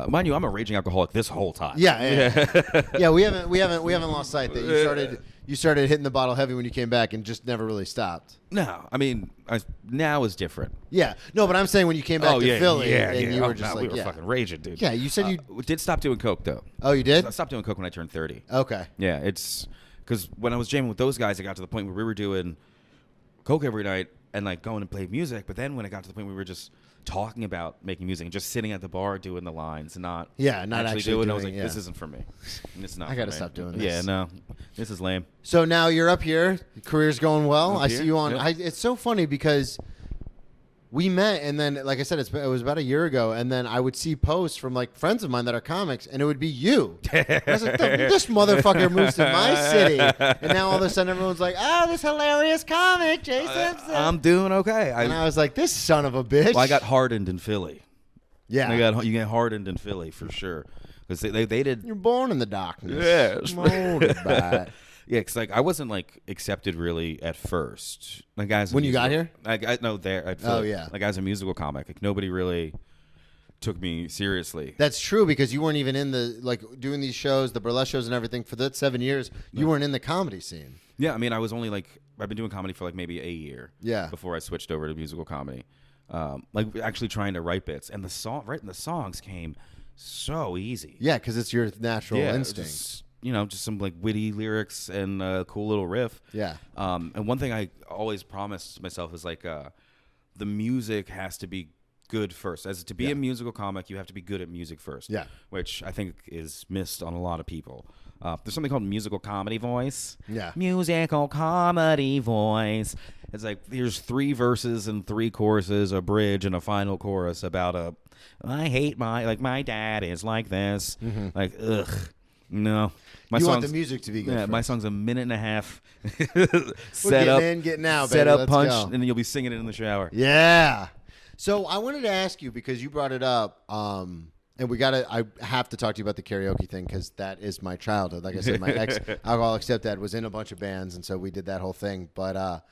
Mind you, I'm a raging alcoholic this whole time. Yeah. We haven't lost sight that you started hitting the bottle heavy when you came back and just never really stopped. No, I mean, now is different. Yeah. No, but I'm saying when you came back to Philly and you were just we were fucking raging, dude. Yeah, you said you did stop doing coke though. Oh, you did? I stopped doing coke when I turned 30. Okay. Yeah, it's because when I was jamming with those guys, it got to the point where we were doing coke every night and like going and playing music. But then when it got to the point where we were just talking about making music and just sitting at the bar doing the lines and not actually doing. I was like, this isn't for me. It's not. I gotta stop doing this. Yeah, no, this is lame. So now you're up here. Career's going well. I here, see you on. yeah. It's so funny because we met, and then, like I said, it was about a year ago, and then I would see posts from like friends of mine that are comics, and it would be you. I was like, this motherfucker moves to my city, and now all of a sudden everyone's like, this hilarious comic, Jay Simpson. I'm doing okay. And I was like, this son of a bitch. Well, I got hardened in Philly. Yeah. You get hardened in Philly for sure because they did. You're born in the darkness. Yes. Molded by it. Yeah, because like I wasn't like accepted really at first. Like as When you got here? Oh yeah. Like as a musical comic, like nobody really took me seriously. That's true because you weren't even in the like doing these shows, the burlesque shows and everything for that 7 years. You weren't in the comedy scene. Yeah, I mean, I was only like I've been doing comedy for like maybe a year. Yeah. Before I switched over to musical comedy, like actually trying to write bits, and writing the songs came so easy. Yeah, because it's your natural instinct. Just some like witty lyrics and a cool little riff. Yeah. And one thing I always promised myself is like the music has to be good first. As to be a musical comic, you have to be good at music first. Yeah. Which I think is missed on a lot of people. There's something called musical comedy voice. Yeah. Musical comedy voice. It's like there's 3 verses and 3 choruses, a bridge and a final chorus about I hate my dad is like this. Mm-hmm. Like, ugh. No. You want the music to be good. Yeah, first. my song's a minute and a half. Set up, in, getting out, set baby. up, Let's punch, go. and then you'll be singing it in the shower. Yeah. So I wanted to ask you because you brought it up, and I have to talk to you about the karaoke thing because that is my childhood. Like I said, my ex-alcoholic stepdad was in a bunch of bands, and so we did that whole thing. But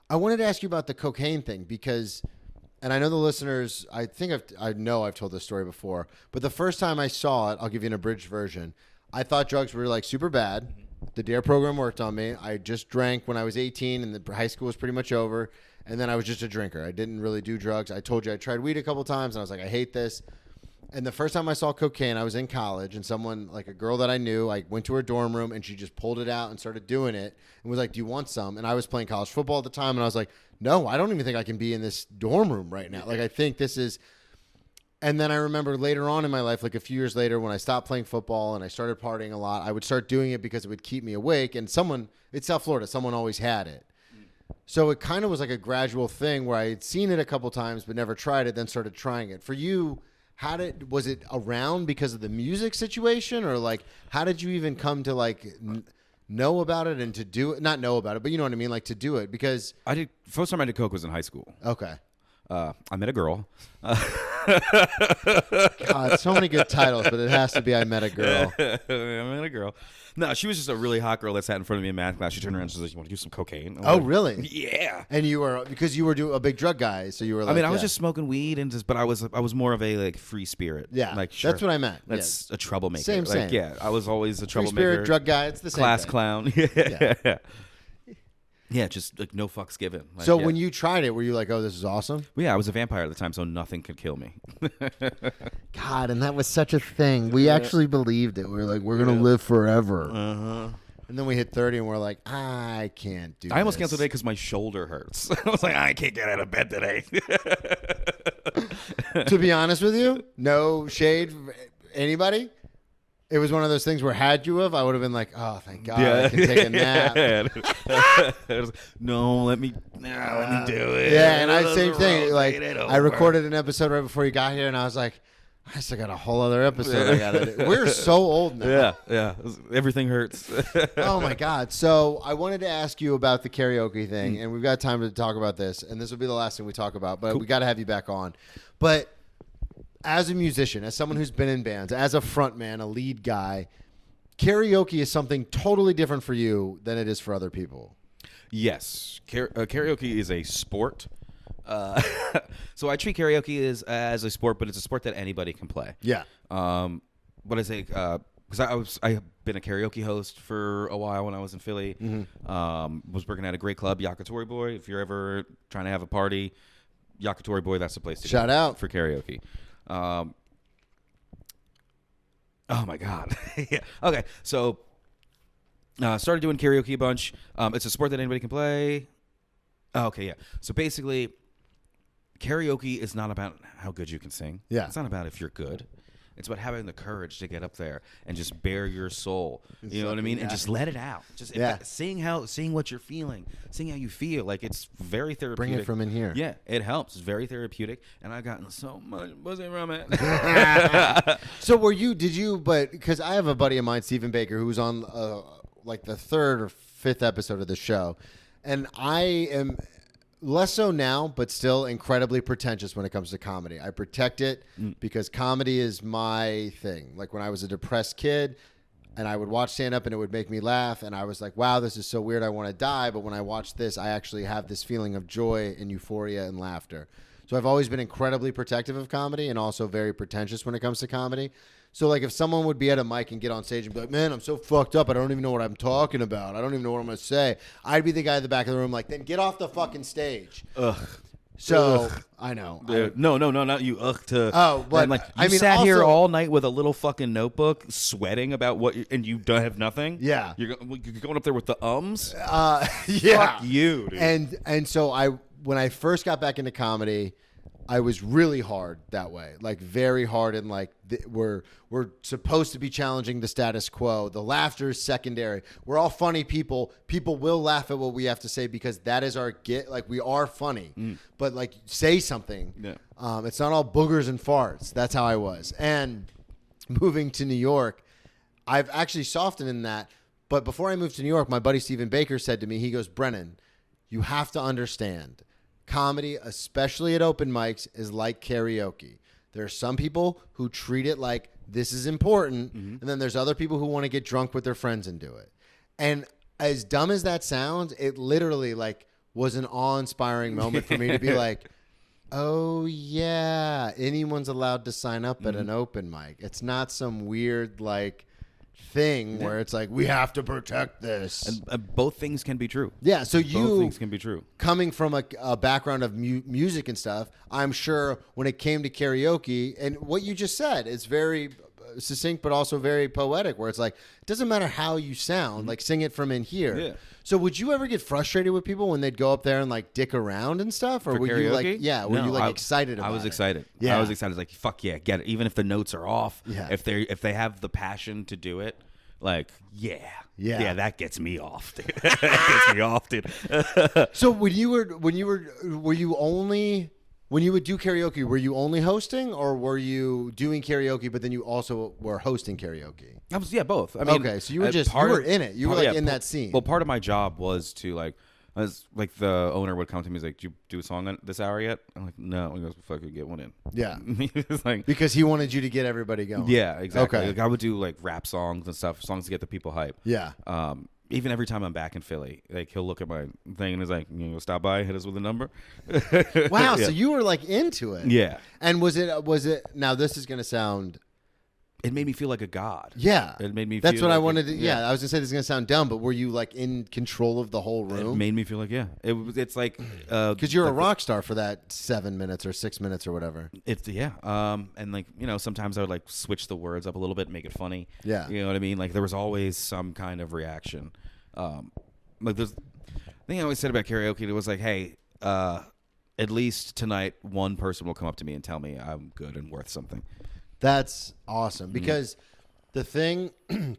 I wanted to ask you about the cocaine thing because, and I know the listeners, I know I've told this story before, but the first time I saw it, I'll give you an abridged version. I thought drugs were like super bad. The DARE program worked on me. I just drank when I was 18 and the high school was pretty much over. And then I was just a drinker. I didn't really do drugs. I told you I tried weed a couple times and I was like, I hate this. And the first time I saw cocaine, I was in college and someone, like a girl that I knew, I went to her dorm room and she just pulled it out and started doing it and was like, do you want some? And I was playing college football at the time and I was like, no, I don't even think I can be in this dorm room right now. Like, I think this is... And then I remember later on in my life, like a few years later, when I stopped playing football and I started partying a lot, I would start doing it because it would keep me awake. And it's South Florida, someone always had it. So it kind of was like a gradual thing where I had seen it a couple times but never tried it, then started trying it. For you, was it around because of the music situation? Or like, how did you even come to like know about it and to do it? Not know about it, but you know what I mean? Like to do it because... First time I did coke was in high school. Okay. I met a girl. God, so many good titles, but it has to be I Met a Girl. I met a girl. No, she was just a really hot girl that sat in front of me in math class. She turned around and she was like, you want to do some cocaine? Oh, really? Yeah. And you were, because you were a big drug guy, so you were like... I mean, I was just smoking weed, but I was more of a like free spirit. Yeah, like sure, that's what I meant. That's a troublemaker. Same. Yeah, I was always a Free troublemaker. spirit, drug guy, it's the same class thing. clown. Yeah. Yeah, just like no fucks given. Like, so when you tried it, were you like, oh, this is awesome? Well, yeah, I was a vampire at the time, so nothing could kill me. God, and that was such a thing. We actually believed it. We were like, we're going to live forever. Uh-huh. And then we hit 30 and we're like, I can't do I almost this. canceled today because my shoulder hurts. I was like, I can't get out of bed today. To be honest with you, no shade for anybody. It was one of those things where had you have, I would have been like, oh, thank God, I can take a nap. No, let me do it. Yeah, and I same thing. Like, I recorded an episode right before you got here, and I was like, I still got a whole other episode I got to do. We're so old now. Yeah. Everything hurts. Oh, my God. So I wanted to ask you about the karaoke thing, and we've got time to talk about this, and this will be the last thing we talk about, but we got to have you back on. But as a musician, as someone who's been in bands, as a frontman, a lead guy, karaoke is something totally different for you than it is for other people. Yes. Karaoke is a sport. So I treat karaoke as a sport, but it's a sport that anybody can play. Yeah. What I say, because I've been a karaoke host for a while when I was in Philly. Was working at a great club, Yakitori Boy. If you're ever trying to have a party, Yakitori Boy, that's the place to Shout go out for karaoke. Oh my God. Yeah. Okay. So started doing karaoke a bunch. It's a sport that anybody can play. Oh, okay. Yeah. So basically, karaoke is not about how good you can sing. Yeah. It's not about if you're good. It's about having the courage to get up there and just bare your soul. You know what I mean? And just let it out. Just sing what you're feeling. Sing how you feel. Like, it's very therapeutic. Bring it from in here. Yeah, it helps. It's very therapeutic. And I've gotten so much pussy from it. So but because I have a buddy of mine, Stephen Baker, who's on like the 3rd or 5th episode of the show. And I am less so now, but still incredibly pretentious when it comes to comedy. I protect it because comedy is my thing. Like, when I was a depressed kid and I would watch stand-up and it would make me laugh, and I was like, wow, this is so weird, I want to die. But when I watch this, I actually have this feeling of joy and euphoria and laughter. So I've always been incredibly protective of comedy and also very pretentious when it comes to comedy. So, like, if someone would be at a mic and get on stage and be like, man, I'm so fucked up, I don't even know what I'm talking about, I don't even know what I'm going to say, I'd be the guy in the back of the room like, then get off the fucking stage. Ugh. So, I know. No, not you. Oh, but like, you I mean, sat here also- all night with a little fucking notebook, sweating about and you don't have nothing. Yeah. You're going up there with the ums. Yeah. Fuck you, dude. And so when I first got back into comedy, I was really hard that way, like very hard, and like we're supposed to be challenging the status quo. The laughter is secondary. We're all funny people. People will laugh at what we have to say because that is our get. Like, we are funny, but like, say something. Yeah. It's not all boogers and farts. That's how I was. And moving to New York, I've actually softened in that. But before I moved to New York, my buddy Stephen Baker said to me, he goes, Brennan, you have to understand, comedy, especially at open mics, is like karaoke. There are some people who treat it like this is important, and then there's other people who want to get drunk with their friends and do it. And as dumb as that sounds, it literally like was an awe-inspiring moment for me to be like, oh yeah, anyone's allowed to sign up at an open mic. It's not some weird like thing where it's like, we have to protect this. And both things can be true. Yeah, so Both things can be true. Coming from a background of music and stuff, I'm sure when it came to karaoke, and what you just said is very succinct but also very poetic, where it's like, it doesn't matter how you sound, like, sing it from in here. Yeah. So would you ever get frustrated with people when they'd go up there and like dick around and stuff, or For were karaoke? you like, were you like excited about it? I was excited. Yeah. I was excited. Like, fuck yeah, get it. Even if the notes are off, Yeah. if they have the passion to do it, like, yeah, that gets me off, dude. That gets me off, dude. So when you would do karaoke, were you only hosting, or were you doing karaoke but then you also were hosting karaoke? I was, yeah, both. I mean, okay, so you were you were in it. You were like in that scene. Well, part of my job was to like, the owner would come to me, he's like, "Do you do a song this hour yet?" I'm like, "No." He goes, "Fucking get one in." Yeah. It's like, Because he wanted you to get everybody going. yeah, exactly. Okay. Like, I would do like rap songs and stuff, songs to get the people hype. Yeah. Even every time I'm back in Philly, like, he'll look at my thing and he's like, "You know, stop by, hit us with a number." Wow. Yeah. So you were like into it. Yeah. And was it? Now this is gonna sound. It made me feel like a god. Yeah. It made me. That's feel what like I wanted to. Yeah. I was gonna say this is gonna sound dumb, but were you like in control of the whole It room? made me feel like, yeah. It's like Because you're a rock star for that 7 minutes or 6 minutes or whatever. It's yeah. And like, you know, sometimes I would like switch the words up a little bit, and make it funny. Yeah. You know what I mean? Like, there was always some kind of reaction. Like, there's the thing I always said about karaoke. It was like, hey, at least tonight, one person will come up to me and tell me I'm good and worth something. That's awesome because the thing, and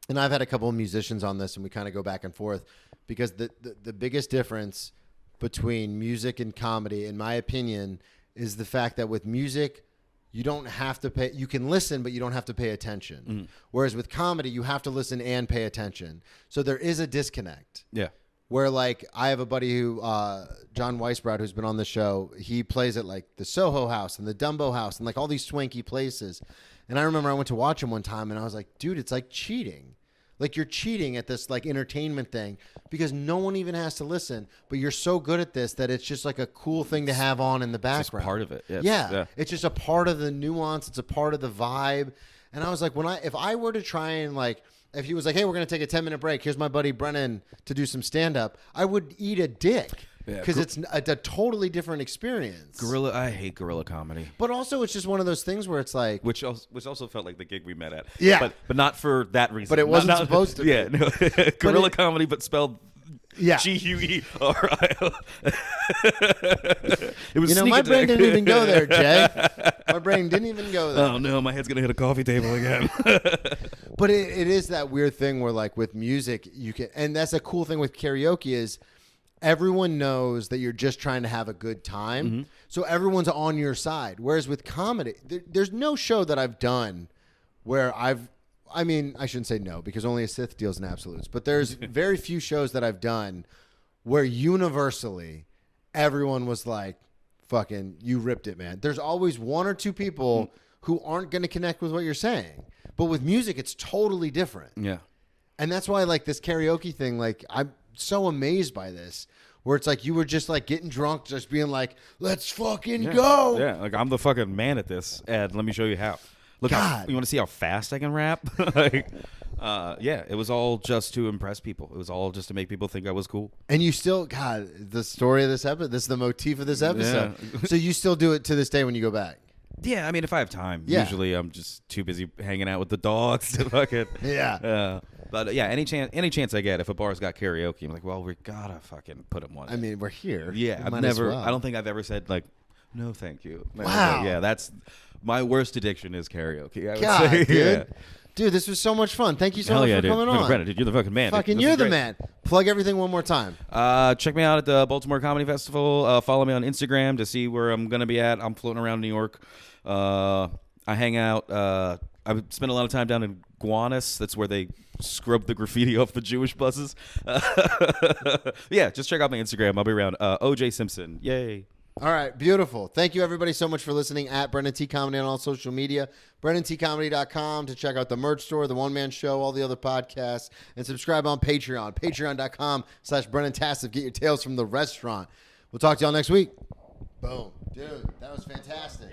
I've had a couple of musicians on this, and we kind of go back and forth because the biggest difference between music and comedy, in my opinion, is the fact that with music, you don't have to pay. You can listen, but you don't have to pay attention. Whereas with comedy, you have to listen and pay attention. So there is a disconnect. Yeah. Where, like, I have a buddy who, John Weisbrod, who's been on the show. He plays at, like, the Soho House and the Dumbo House and, like, all these swanky places. And I remember I went to watch him one time, and I was like, dude, it's like cheating. Like, you're cheating at this, like, entertainment thing because no one even has to listen. But you're so good at this that it's just, like, a cool thing to have on in the background. Just part of it. Yeah. It's just a part of the nuance. It's a part of the vibe. And I was like, if I were to try and like, if he was like, hey, we're going to take a 10-minute break. Here's my buddy Brennan to do some stand-up. I would eat a dick because it's a totally different experience. I hate gorilla comedy. But also, it's just one of those things where it's like, Which also felt like the gig we met at. Yeah. But not for that reason. But it wasn't supposed to be. Yeah. No. Gorilla comedy, but spelled Guerio. It was my brain didn't even go there, Jay. My brain didn't even go there. Oh no, my head's gonna hit a coffee table again. But it is that weird thing where like with music you can, and that's a cool thing with karaoke is everyone knows that you're just trying to have a good time, so everyone's on your side. Whereas with comedy, there's no show that I've done where I shouldn't say no because only a Sith deals in absolutes, but there's very few shows that I've done where universally everyone was like, fucking, you ripped it, man. There's always one or two people who aren't going to connect with what you're saying. But with music, it's totally different. Yeah. And that's why, like, this karaoke thing, like, I'm so amazed by this, where it's like you were just, like, getting drunk, just being like, let's fucking go. Yeah, like, I'm the fucking man at this, Ed. Let me show you how. Look, you want to see how fast I can rap? It was all just to impress people. It was all just to make people think I was cool. And you still, God, the story of this episode, this is the motif of this episode. Yeah. So you still do it to this day when you go back? Yeah, I mean, if I have time. Yeah. Usually I'm just too busy hanging out with the dogs to fucking... Yeah. But yeah, any chance I get, if a bar's got karaoke, I'm like, well, we gotta fucking put them on. I mean, we're here. Yeah, We I've might as never... well. I don't think I've ever said, like, no, thank you. Wow. Yeah, that's... My worst addiction is karaoke, I would God, say. dude. Yeah. Dude, this was so much fun. Thank you so Hell much yeah, for dude. coming Fucking on. Brennan, dude, you're the fucking man. Fucking, This you're is the great. man. Plug everything one more time. Check me out at the Baltimore Comedy Festival. Follow me on Instagram to see where I'm going to be at. I'm floating around New York. I hang out. I spend a lot of time down in Gowanus. That's where they scrub the graffiti off the Jewish buses. Yeah, just check out my Instagram. I'll be around. OJ Simpson. Yay. All right, beautiful. Thank you, everybody, so much for listening at Brennan T. Comedy on all social media. BrennanTComedy.com to check out the merch store, the one-man show, all the other podcasts, and subscribe on Patreon. Patreon.com/BrennanTassive. Get your tales from the restaurant. We'll talk to y'all next week. Boom. Dude, that was fantastic.